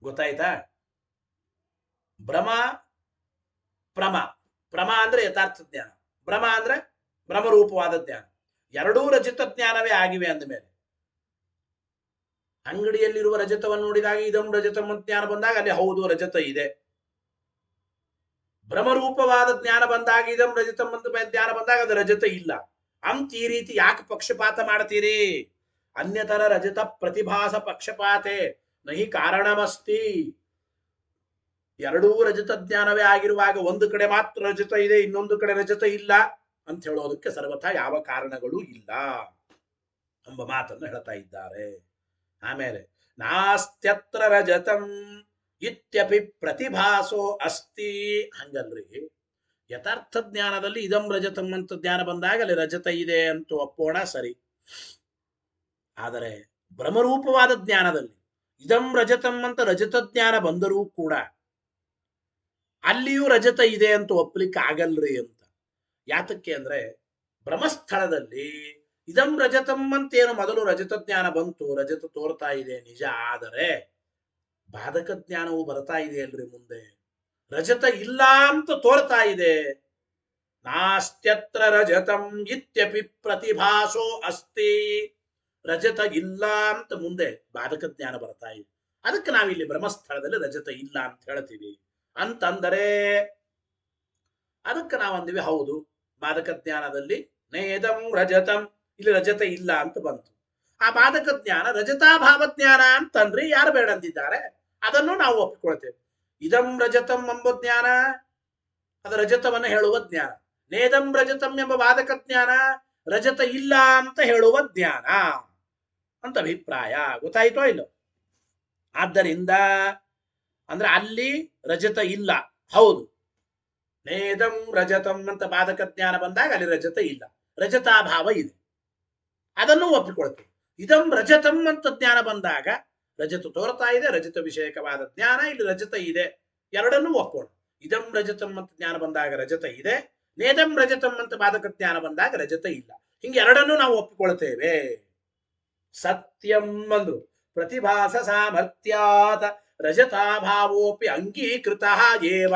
Speaker 1: ಗೊತ್ತಾಯ್ತಾ? ಭ್ರಮ ಪ್ರಮ ಭ್ರಮ ಅಂದ್ರೆ ಯಥಾರ್ಥ ಜ್ಞಾನ, ಭ್ರಮ ಅಂದ್ರೆ ಭ್ರಮರೂಪವಾದ ಜ್ಞಾನ. ಎರಡೂ ರಜತ ಜ್ಞಾನವೇ ಆಗಿವೆ ಅಂದ ಮೇಲೆ ಅಂಗಡಿಯಲ್ಲಿರುವ ರಜತವನ್ನು ನೋಡಿದಾಗ ಇದಂ ರಜತಂ ಅಂತ ಜ್ಞಾನ ಬಂದಾಗ ಅಲ್ಲಿ ಹೌದು ರಜತ ಇದೆ. ಭ್ರಮರೂಪವಾದ ಜ್ಞಾನ ಬಂದಾಗ ಇದಂ ರಜತಂ ಅಂತ ಜ್ಞಾನ ಬಂದಾಗ ಅದು ರಜತ ಇಲ್ಲ ಅಂತ ಈ ರೀತಿ ಯಾಕೆ ಪಕ್ಷಪಾತ ಮಾಡ್ತೀರಿ? ಅನ್ಯತರ ರಜತ ಪ್ರತಿಭಾಸ ಪಕ್ಷಪಾತೆ ನಹಿ ಕಾರಣಮಸ್ತಿ. ಎರಡೂ ರಜತ ಜ್ಞಾನವೇ ಆಗಿರುವಾಗ ಒಂದು ಕಡೆ ಮಾತ್ರ ರಜತ ಇದೆ, ಇನ್ನೊಂದು ಕಡೆ ರಜತ ಇಲ್ಲ ಅಂತ ಹೇಳೋದಕ್ಕೆ ಸರ್ವಥಾ ಯಾವ ಕಾರಣಗಳು ಇಲ್ಲ ಎಂಬ ಮಾತನ್ನು ಹೇಳ್ತಾ ಇದ್ದಾರೆ. ಆಮೇಲೆ ನಾಸ್ತ್ಯತ್ರ ರಜತಂ ಇತ್ಯಪಿ ಪ್ರತಿಭಾಸೋ ಅಸ್ತಿ. ಹಂಗಲ್ರಿ, ಯಥಾರ್ಥ ಜ್ಞಾನದಲ್ಲಿ ಇದಂ ರಜತಂ ಅಂತ ಜ್ಞಾನ ಬಂದಾಗ ಅಲ್ಲಿ ರಜತ ಇದೆ ಅಂತ ಒಪ್ಪೋಣ, ಸರಿ. ಆದರೆ ಭ್ರಮರೂಪವಾದ ಜ್ಞಾನದಲ್ಲಿ ಇದಂ ರಜತಂ ಅಂತ ರಜತ ಜ್ಞಾನ ಬಂದರೂ ಕೂಡ ಅಲ್ಲಿಯೂ ರಜತ ಇದೆ ಅಂತ ಒಪ್ಪಲಿಕ್ಕೆ ಆಗಲ್ರಿ ಅಂತ. ಯಾತಕ್ಕೆ ಅಂದ್ರೆ ಬ್ರಹ್ಮಸ್ಥಳದಲ್ಲಿ ಇದಂ ರಜತಂ ಅಂತೇನು ಮೊದಲು ರಜತ ಜ್ಞಾನ ಬಂತು, ರಜತ ತೋರ್ತಾ ಇದೆ ನಿಜ. ಆದರೆ ಬಾಧಕ ಜ್ಞಾನವು ಬರ್ತಾ ಇದೆ ಅಲ್ರಿ ಮುಂದೆ, ರಜತ ಇಲ್ಲ ಅಂತ ತೋರ್ತಾ ಇದೆ. ನಾಸ್ತ್ಯತ್ರ ರಜತಂ ಇತ್ಯಪಿ ಪ್ರತಿಭಾಸೋ ಅಸ್ತಿ. ರಜತ ಇಲ್ಲ ಅಂತ ಮುಂದೆ ಬಾಧಕ ಜ್ಞಾನ ಬರ್ತಾ ಇದೆ. ಅದಕ್ಕೆ ನಾವಿಲ್ಲಿ ಬ್ರಹ್ಮಸ್ಥಳದಲ್ಲಿ ರಜತ ಇಲ್ಲ ಅಂತ ಹೇಳ್ತೀವಿ ಅಂತಂದರೆ ಅದಕ್ಕೆ ನಾವಂದಿವಿ ಹೌದು ಬಾಧಕ ಜ್ಞಾನದಲ್ಲಿ ನೇದಂ ರಜತಂ, ಇಲ್ಲಿ ರಜತ ಇಲ್ಲ ಅಂತ ಬಂತು. ಆ ಬಾಧಕ ಜ್ಞಾನ ರಜತಾಭಾವ ಜ್ಞಾನ ಅಂತಂದ್ರೆ ಯಾರು ಬೇಡ ಅಂತಿದ್ದಾರೆ, ಅದನ್ನು ನಾವು ಒಪ್ಪಿಕೊಳ್ತೇವೆ. ಇದಂ ರಜತಂ ಎಂಬ ಜ್ಞಾನ ಅದು ರಜತವನ್ನು ಹೇಳುವ ಜ್ಞಾನ. ನೇದಂ ರಜತಂ ಎಂಬ ಬಾಧಕ ಜ್ಞಾನ ರಜತ ಇಲ್ಲ ಅಂತ ಹೇಳುವ ಜ್ಞಾನ ಅಂತ ಅಭಿಪ್ರಾಯ. ಗೊತ್ತಾಯ್ತೋ ಇಲ್ಲ? ಆದ್ದರಿಂದ ಅಂದ್ರೆ ಅಲ್ಲಿ ರಜತ ಇಲ್ಲ, ಹೌದು. ನೇದಂ ರಜತಂ ಅಂತ ಬಾಧಕ ಜ್ಞಾನ ಬಂದಾಗ ಅಲ್ಲಿ ರಜತ ಇಲ್ಲ, ರಜತಾಭಾವ ಇದೆ, ಅದನ್ನು ಒಪ್ಪಿಕೊಳ್ತೀವಿ. ಇದಂ ರಜತಂ ಅಂತ ಜ್ಞಾನ ಬಂದಾಗ ರಜತ ತೋರ್ತಾ ಇದೆ, ರಜತ ವಿಷಯಕವಾದ ಜ್ಞಾನ, ಇಲ್ಲಿ ರಜತ ಇದೆ, ಎರಡನ್ನೂ ಒಪ್ಪೋಣ. ಇದಂ ರಜತಂ ಅಂತ ಜ್ಞಾನ ಬಂದಾಗ ರಜತ ಇದೆ, ನೇದಂ ರಜತಂ ಅಂತ ಬಾಧಕ ಜ್ಞಾನ ಬಂದಾಗ ರಜತ ಇಲ್ಲ. ಹಿಂಗೆ ಎರಡನ್ನೂ ನಾವು ಒಪ್ಪಿಕೊಳ್ತೇವೆ. ಸತ್ಯಂ ಅಂದ್ರು ಪ್ರತಿಭಾಸ ಸಾಮರ್ಥ್ಯಾತ್ ರಜತಾಭಾವೋಪಿ ಅಂಗೀಕೃತ ಏವ.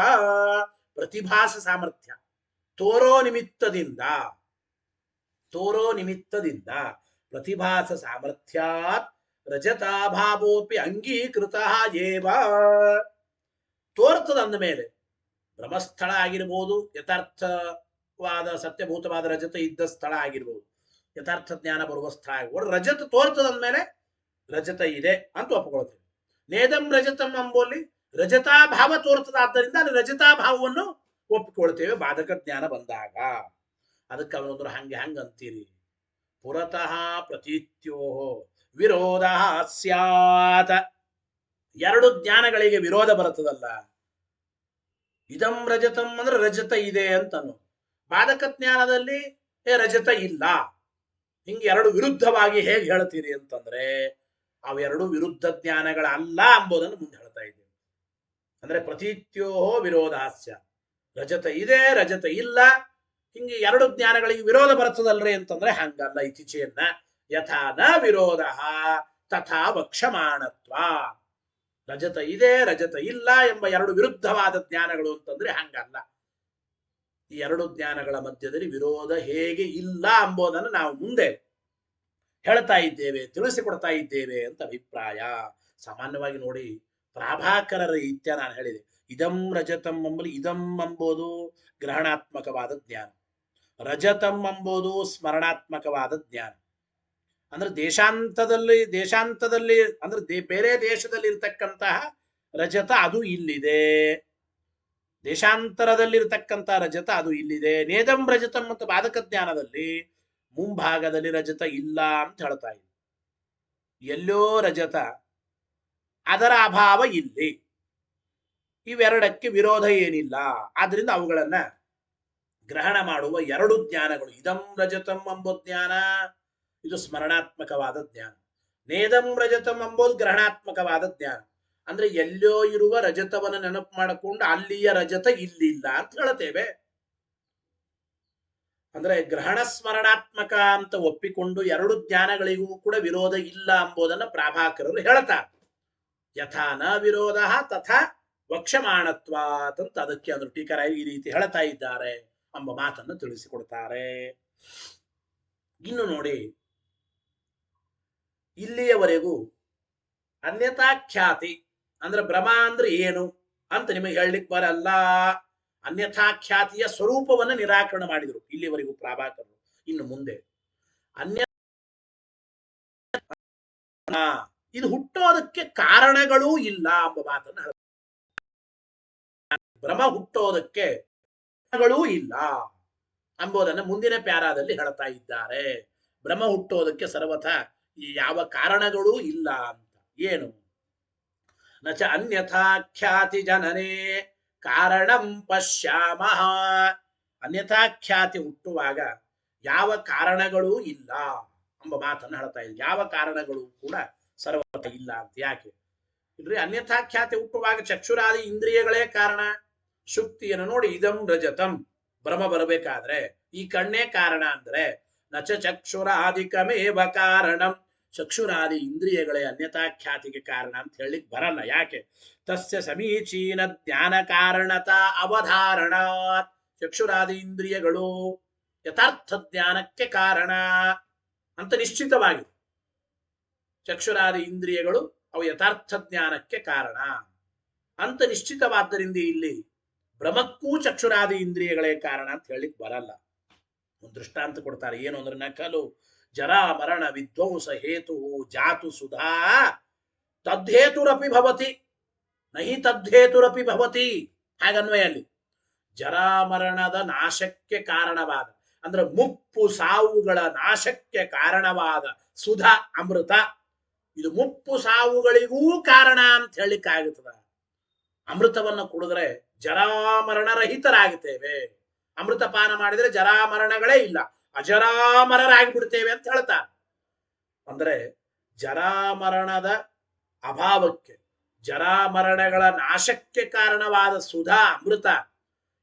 Speaker 1: ಪ್ರತಿಭಾಸ ಸಾಮರ್ಥ್ಯ, ತೋರೋ ನಿಮಿತ್ತದಿಂದ ಪ್ರತಿಭಾಸ ಸಾಮರ್ಥ್ಯಾತ್ ರಜತಾಭಾವೋಪಿ ಅಂಗೀಕೃತ ಏವ. ತೋರ್ತದ ಅಂದ ಮೇಲೆ ಬ್ರಹ್ಮಸ್ಥಳ ಆಗಿರ್ಬೋದು, ಯಥಾರ್ಥವಾದ ಸತ್ಯಭೂತವಾದ ರಜತ ಇದ್ದ ಸ್ಥಳ ಆಗಿರ್ಬೋದು, ಯಥಾರ್ಥ ಜ್ಞಾನ ಬರುವ ಸ್ಥಳ ಆಗಿರ್ಬೋದು, ರಜತ ತೋರ್ತದ ಅಂದಮೇಲೆ ರಜತ ಇದೆ ಅಂತ ಒಪ್ಪಿಕೊಳ್ತೇವೆ. ನೇದಂ ರಜತಂ ಎಂಬಲ್ಲಿ ರಜತಾಭಾವ ತೋರ್ತದ, ಆದ್ದರಿಂದ ಅಲ್ಲಿ ರಜತಾಭಾವವನ್ನು ಒಪ್ಪಿಕೊಳ್ತೇವೆ ಬಾಧಕ ಜ್ಞಾನ ಬಂದಾಗ. ಅದಕ್ಕೆ ಅವನೊಂದ್ರು ಹಂಗೆ ಅಂತೀರಿ. ಪುರತಃ ಪ್ರತೀತ್ಯೋ ವಿರೋಧ ಸ್ಯಾತ್. ಎರಡು ಜ್ಞಾನಗಳಿಗೆ ವಿರೋಧ ಬರುತ್ತದಲ್ಲ. ಇದಂ ರಜತಂ ಅಂದ್ರೆ ರಜತ ಇದೆ ಅಂತನು, ಬಾಧಕ ಜ್ಞಾನದಲ್ಲಿ ರಜತ ಇಲ್ಲ. ಹಿಂಗೆ ಎರಡು ವಿರುದ್ಧವಾಗಿ ಹೇಗೆ ಹೇಳ್ತೀರಿ ಅಂತಂದ್ರೆ ಅವೆರಡು ವಿರುದ್ಧ ಜ್ಞಾನಗಳಲ್ಲ ಎಂಬುದನ್ನು ಮುಂದೆ ಹೇಳ್ತಾ ಇದ್ದೇವೆ. ಅಂದ್ರೆ ಪ್ರತೀತ್ಯೋ ವಿರೋಧಾಸ್ಯ, ರಜತ ಇದೆ ರಜತ ಇಲ್ಲ, ಹಿಂಗೆ ಎರಡು ಜ್ಞಾನಗಳಿಗೆ ವಿರೋಧ ಬರ್ತದಲ್ರಿ ಅಂತಂದ್ರೆ ಹಂಗಲ್ಲ. ಇತಿಚೇನ್ನ ಯಥಾ ನ ವಿರೋಧ ತಥಾ ವಕ್ಷಮಾಣತ್ವ. ರಜತ ಇದೆ ರಜತ ಇಲ್ಲ ಎಂಬ ಎರಡು ವಿರುದ್ಧವಾದ ಜ್ಞಾನಗಳು ಅಂತಂದ್ರೆ ಹಂಗಲ್ಲ. ಈ ಎರಡು ಜ್ಞಾನಗಳ ಮಧ್ಯದಲ್ಲಿ ವಿರೋಧ ಹೇಗೆ ಇಲ್ಲ ಎಂಬುದನ್ನು ನಾವು ಮುಂದೆ ಹೇಳ್ತಾ ಇದ್ದೇವೆ, ತಿಳಿಸಿಕೊಡ್ತಾ ಇದ್ದೇವೆ ಅಂತ ಅಭಿಪ್ರಾಯ. ಸಾಮಾನ್ಯವಾಗಿ ನೋಡಿ, ಪ್ರಾಭಾಕರರ ಇತ್ಯ ನಾನು ಹೇಳಿದೆ, ಇದಂ ರಜತಂ ಎಂಬಲ್ಲಿ ಇದಂ ಎಂಬುದು ಗ್ರಹಣಾತ್ಮಕವಾದ ಜ್ಞಾನ, ರಜತಂ ಎಂಬುದು ಸ್ಮರಣಾತ್ಮಕವಾದ ಜ್ಞಾನ. ಅಂದ್ರೆ ದೇಶಾಂತದಲ್ಲಿ ಅಂದ್ರೆ ಬೇರೆ ದೇಶದಲ್ಲಿ ಇರ್ತಕ್ಕಂತಹ ರಜತ ಅದು ಇಲ್ಲಿದೆ, ದೇಶಾಂತರದಲ್ಲಿರ್ತಕ್ಕಂಥ ರಜತ ಅದು ಇಲ್ಲಿದೆ. ನೇದಂ ರಜತಂ ಮತ್ತು ಬಾಧಕ ಜ್ಞಾನದಲ್ಲಿ ಮುಂಭಾಗದಲ್ಲಿ ರಜತ ಇಲ್ಲ ಅಂತ ಹೇಳ್ತಾ ಇದೆ. ಎಲ್ಲೋ ರಜತ, ಅದರ ಅಭಾವ ಇಲ್ಲಿ, ಇವೆರಡಕ್ಕೆ ವಿರೋಧ ಏನಿಲ್ಲ. ಆದ್ರಿಂದ ಅವುಗಳನ್ನ ಗ್ರಹಣ ಮಾಡುವ ಎರಡು ಜ್ಞಾನಗಳು, ಇದಂ ರಜತಂ ಎಂಬ ಜ್ಞಾನ ಇದು ಸ್ಮರಣಾತ್ಮಕವಾದ ಜ್ಞಾನ, ನೇದಂ ರಜತಂ ಎಂಬುದು ಗ್ರಹಣಾತ್ಮಕವಾದ ಜ್ಞಾನ. ಅಂದ್ರೆ ಎಲ್ಲೋ ಇರುವ ರಜತವನ್ನು ನೆನಪು ಮಾಡಿಕೊಂಡು ಅಲ್ಲಿಯ ರಜತ ಇಲ್ಲಿಲ್ಲ ಅಂತ ಹೇಳ್ತೇವೆ. ಅಂದ್ರೆ ಗ್ರಹಣ ಸ್ಮರಣಾತ್ಮಕ ಅಂತ ಒಪ್ಪಿಕೊಂಡು ಎರಡು ಜ್ಞಾನಗಳಿಗೂ ಕೂಡ ವಿರೋಧ ಇಲ್ಲ ಎಂಬುದನ್ನು ಪ್ರಾಭಾಕರರು ಹೇಳ್ತಾರೆ. ಯಥಾ ನ ವಿರೋಧ ತಥಾ ವಕ್ಷಮಾಣತ್ವಾತ್ ಅಂತ ಅದಕ್ಕೆ ಅದ್ರ ಟೀಕರ ಈ ರೀತಿ ಹೇಳ್ತಾ ಇದ್ದಾರೆ ಎಂಬ ಮಾತನ್ನು ತಿಳಿಸಿಕೊಡ್ತಾರೆ. ಇನ್ನು ನೋಡಿ, ಇಲ್ಲಿಯವರೆಗೂ ಅನ್ಯಥಾಖ್ಯಾತಿ ಅಂದ್ರೆ ಭ್ರಮ ಅಂದ್ರೆ ಏನು ಅಂತ ನಿಮಗೆ ಹೇಳಲಿಕ್ಕೆ ಬರಲ್ಲ. ಅನ್ಯಥಾಖ್ಯಾತಿಯ ಸ್ವರೂಪವನ್ನು ನಿರಾಕರಣೆ ಮಾಡಿದರು ಇಲ್ಲಿವರೆಗೂ ಪ್ರಾಭಾಕರರು. ಇನ್ನು ಮುಂದೆ ಅನ್ಯ ಇದು ಹುಟ್ಟೋದಕ್ಕೆ ಕಾರಣಗಳೂ ಇಲ್ಲ ಎಂಬ ಮಾತನ್ನು ಹೇಳ್ತಾರೆ. ಭ್ರಮ ಹುಟ್ಟೋದಕ್ಕೆ ಕಾರಣಗಳೂ ಇಲ್ಲ ಎಂಬುದನ್ನು ಮುಂದಿನ ಪ್ಯಾರಾದಲ್ಲಿ ಹೇಳ್ತಾ ಇದ್ದಾರೆ. ಭ್ರಮ ಹುಟ್ಟೋದಕ್ಕೆ ಸರ್ವಥ ಈ ಯಾವ ಕಾರಣಗಳೂ ಇಲ್ಲ ಅಂತ. ಏನು? ನಚ ಅನ್ಯಥಾಖ್ಯಾತಿ ಜನನೇ ಕಾರಣಂ ಪಶ್ಯಾಮಃ. ಅನ್ಯಥಾಖ್ಯಾತಿ ಹುಟ್ಟುವಾಗ ಯಾವ ಕಾರಣಗಳೂ ಇಲ್ಲ ಎಂಬ ಮಾತನ್ನು ಹೇಳ್ತಾ ಇದೆ. ಯಾವ ಕಾರಣಗಳು ಕೂಡ ಸರ್ವಥ ಇಲ್ಲ ಅಂತ. ಯಾಕೆ ಇಲ್ರಿ? ಅನ್ಯಥಾಖ್ಯಾತಿ ಹುಟ್ಟುವಾಗ ಚಕ್ಷುರಾದಿ ಇಂದ್ರಿಯಗಳೇ ಕಾರಣ. ಶುಕ್ತಿಯನ್ನು ನೋಡಿ, ಇದಂ ರಜತಂ ಭ್ರಮ ಬರಬೇಕಾದ್ರೆ ಈ ಕಣ್ಣೇ ಕಾರಣ ಅಂದ್ರೆ ನಚ ಚಕ್ಷುರಾದಿಕಮೇವ ಕಾರಣಂ. ಚಕ್ಷುರಾದಿ ಇಂದ್ರಿಯಗಳೇ ಅನ್ಯಥಾಖ್ಯಾತಿಗೆ ಕಾರಣ ಅಂತ ಹೇಳಿಕ್ ಬರಲ್ಲ. ಯಾಕೆ? ತಸ್ಯ ಸಮೀಚೀನ ಜ್ಞಾನ ಕಾರಣತ ಅವಧಾರಣಾತ್. ಚಕ್ಷುರಾದಿ ಇಂದ್ರಿಯಗಳು ಯಥಾರ್ಥ ಜ್ಞಾನಕ್ಕೆ ಕಾರಣ ಅಂತ ನಿಶ್ಚಿತವಾಗಿದೆ. ಚಕ್ಷುರಾದಿ ಇಂದ್ರಿಯಗಳು ಅವು ಯಥಾರ್ಥ ಜ್ಞಾನಕ್ಕೆ ಕಾರಣ ಅಂತ ನಿಶ್ಚಿತವಾದ್ದರಿಂದ ಇಲ್ಲಿ ಭ್ರಮಕ್ಕೂ ಚಕ್ಷುರಾದಿ ಇಂದ್ರಿಯಗಳೇ ಕಾರಣ ಅಂತ ಹೇಳಿಕ್ ಬರಲ್ಲ. ಒಂದು ದೃಷ್ಟಾಂತ ಕೊಡ್ತಾರೆ. ಏನು ಅಂದ್ರೆ, ನಕಲು ಜರಾ ಮರಣ ವಿಧ್ವಂಸ ಹೇತು ಜಾತು ಸುಧಾ ತದ್ಹೇತುರಪಿ ಭವತಿ ನಹಿ ತದ್ಹೇತುರಪಿ ಭವತಿ. ಹಾಗನ್ವಯಲ್ಲಿ ಜರಾಮರಣದ ನಾಶಕ್ಕೆ ಕಾರಣವಾದ ಅಂದ್ರೆ ಮುಪ್ಪು ಸಾವುಗಳ ನಾಶಕ್ಕೆ ಕಾರಣವಾದ ಸುಧಾ ಅಮೃತ, ಇದು ಮುಪ್ಪು ಸಾವುಗಳಿಗೂ ಕಾರಣ ಅಂತ ಹೇಳಿಕ್ಕಾಗುತ್ತದ. ಅಮೃತವನ್ನು ಕುಡಿದ್ರೆ ಜರಾಮರಣ ರಹಿತರಾಗುತ್ತೇವೆ. ಅಮೃತ ಪಾನ ಮಾಡಿದ್ರೆ ಜರಾಮರಣಗಳೇ ಇಲ್ಲ, ಅಜರಾಮರರಾಗಿ ಬಿಡ್ತೇವೆ ಅಂತ ಹೇಳ್ತಾರೆ. ಅಂದ್ರೆ ಜರಾಮರಣದ ಅಭಾವಕ್ಕೆ, ಜರಾಮರಣಗಳ ನಾಶಕ್ಕೆ ಕಾರಣವಾದ ಸುಧಾ ಅಮೃತ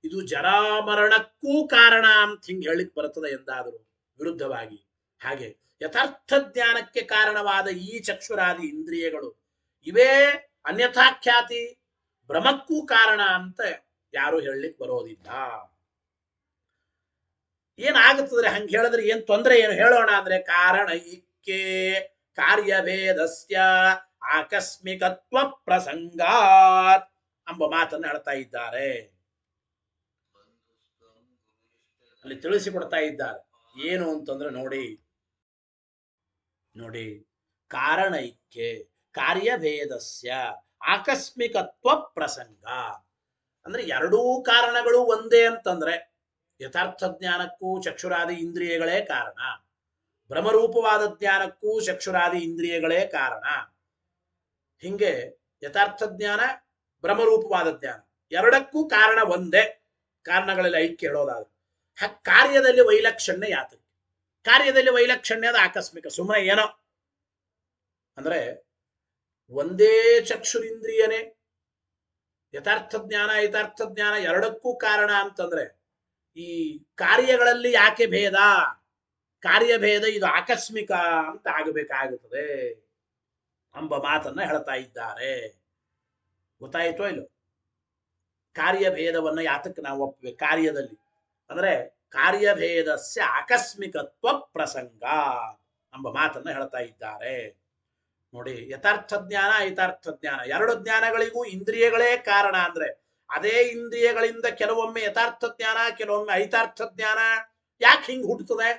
Speaker 1: ಇದು ಜರಾಮರಣಕ್ಕೂ ಕಾರಣ ಅಂತ ಹಿಂಗೆ ಹೇಳಿಕ್ ಬರ್ತದೆ ಎಂದಾದರೂ ವಿರುದ್ಧವಾಗಿ. ಹಾಗೆ ಯಥಾರ್ಥ ಜ್ಞಾನಕ್ಕೆ ಕಾರಣವಾದ ಈ ಚಕ್ಷುರಾದಿ ಇಂದ್ರಿಯಗಳು ಇವೇ ಅನ್ಯಥಾಖ್ಯಾತಿ ಭ್ರಮಕ್ಕೂ ಕಾರಣ ಅಂತ ಯಾರು ಹೇಳಲಿಕ್ಕೆ ಬರೋದಿಲ್ಲ. ಏನಾಗುತ್ತದೆ ಹಂಗೆ ಹೇಳಿದ್ರೆ? ಏನ್ ತೊಂದರೆ ಏನು ಹೇಳೋಣ ಅಂದ್ರೆ, ಕಾರಣ ಇಕ್ಕೆ ಕಾರ್ಯಭೇದಸ್ಯ ಆಕಸ್ಮಿಕತ್ವ ಪ್ರಸಂಗಾತ್ ಎಂಬ ಮಾತನ್ನು ಹೇಳ್ತಾ ಇದ್ದಾರೆ. ಅಲ್ಲಿ ತಿಳಿಸಿಕೊಡ್ತಾ ಇದ್ದಾರೆ. ಏನು ಅಂತಂದ್ರೆ ನೋಡಿ, ಕಾರಣ ಇಕ್ಕೆ ಕಾರ್ಯಭೇದಸ್ಯ ಆಕಸ್ಮಿಕತ್ವ ಪ್ರಸಂಗ ಅಂದ್ರೆ ಎರಡೂ ಕಾರಣಗಳು ಒಂದೇ ಅಂತಂದ್ರೆ ಯಥಾರ್ಥ ಜ್ಞಾನಕ್ಕೂ ಚಕ್ಷುರಾದಿ ಇಂದ್ರಿಯಗಳೇ ಕಾರಣ, ಭ್ರಮರೂಪವಾದ ಜ್ಞಾನಕ್ಕೂ ಚಕ್ಷುರಾದಿ ಇಂದ್ರಿಯಗಳೇ ಕಾರಣ. ಹಿಂಗೆ ಯಥಾರ್ಥ ಜ್ಞಾನ ಭ್ರಮರೂಪವಾದ ಜ್ಞಾನ ಎರಡಕ್ಕೂ ಕಾರಣ ಒಂದೇ. ಕಾರಣಗಳಲ್ಲಿ ಐಕ್ಯ ಹೇಳೋದಾದ್ರೆ ಕಾರ್ಯದಲ್ಲಿ ವೈಲಕ್ಷಣ್ಯ ಯಾತಕ್ಕೆ? ಕಾರ್ಯದಲ್ಲಿ ವೈಲಕ್ಷಣ್ಯ ಅದು ಆಕಸ್ಮಿಕ, ಸುಮ್ಮನೆ ಏನೋ ಅಂದ್ರೆ ಒಂದೇ ಚಕ್ಷುರಿಂದ್ರಿಯನೇ ಯಥಾರ್ಥ ಜ್ಞಾನ ಯಥಾರ್ಥ ಜ್ಞಾನ ಎರಡಕ್ಕೂ ಕಾರಣ ಅಂತಂದ್ರೆ ಈ ಕಾರ್ಯಗಳಲ್ಲಿ ಯಾಕೆ ಭೇದ? ಕಾರ್ಯಭೇದ ಇದು ಆಕಸ್ಮಿಕ ಅಂತ ಆಗಬೇಕಾಗುತ್ತದೆ ಎಂಬ ಮಾತನ್ನ ಹೇಳ್ತಾ ಇದ್ದಾರೆ. ಗೊತ್ತಾಯಿತೋ ಇಲ್ಲೋ? ಕಾರ್ಯಭೇದವನ್ನ ಯಾತಕ್ಕೆ ನಾವು ಒಪ್ಪಬೇಕು? ಕಾರ್ಯದಲ್ಲಿ ಅಂದ್ರೆ ಕಾರ್ಯಭೇದಸ್ಯ ಆಕಸ್ಮಿಕತ್ವ ಪ್ರಸಂಗ ಎಂಬ ಮಾತನ್ನ ಹೇಳ್ತಾ ಇದ್ದಾರೆ. ನೋಡಿ, ಯಥಾರ್ಥ ಜ್ಞಾನ ಯಥಾರ್ಥ ಜ್ಞಾನ ಎರಡು ಜ್ಞಾನಗಳಿಗೂ ಇಂದ್ರಿಯಗಳೇ ಕಾರಣ ಅಂದ್ರೆ ಅದೇ ಇಂದ್ರಿಯಗಳಿಂದ ಕೆಲವೊಮ್ಮೆ ಯಥಾರ್ಥ ಜ್ಞಾನ ಕೆಲವೊಮ್ಮೆ ಐತಾರ್ಥ ಜ್ಞಾನ ಯಾಕೆ ಹಿಂಗ್ ಹುಟ್ಟುತ್ತದೆ?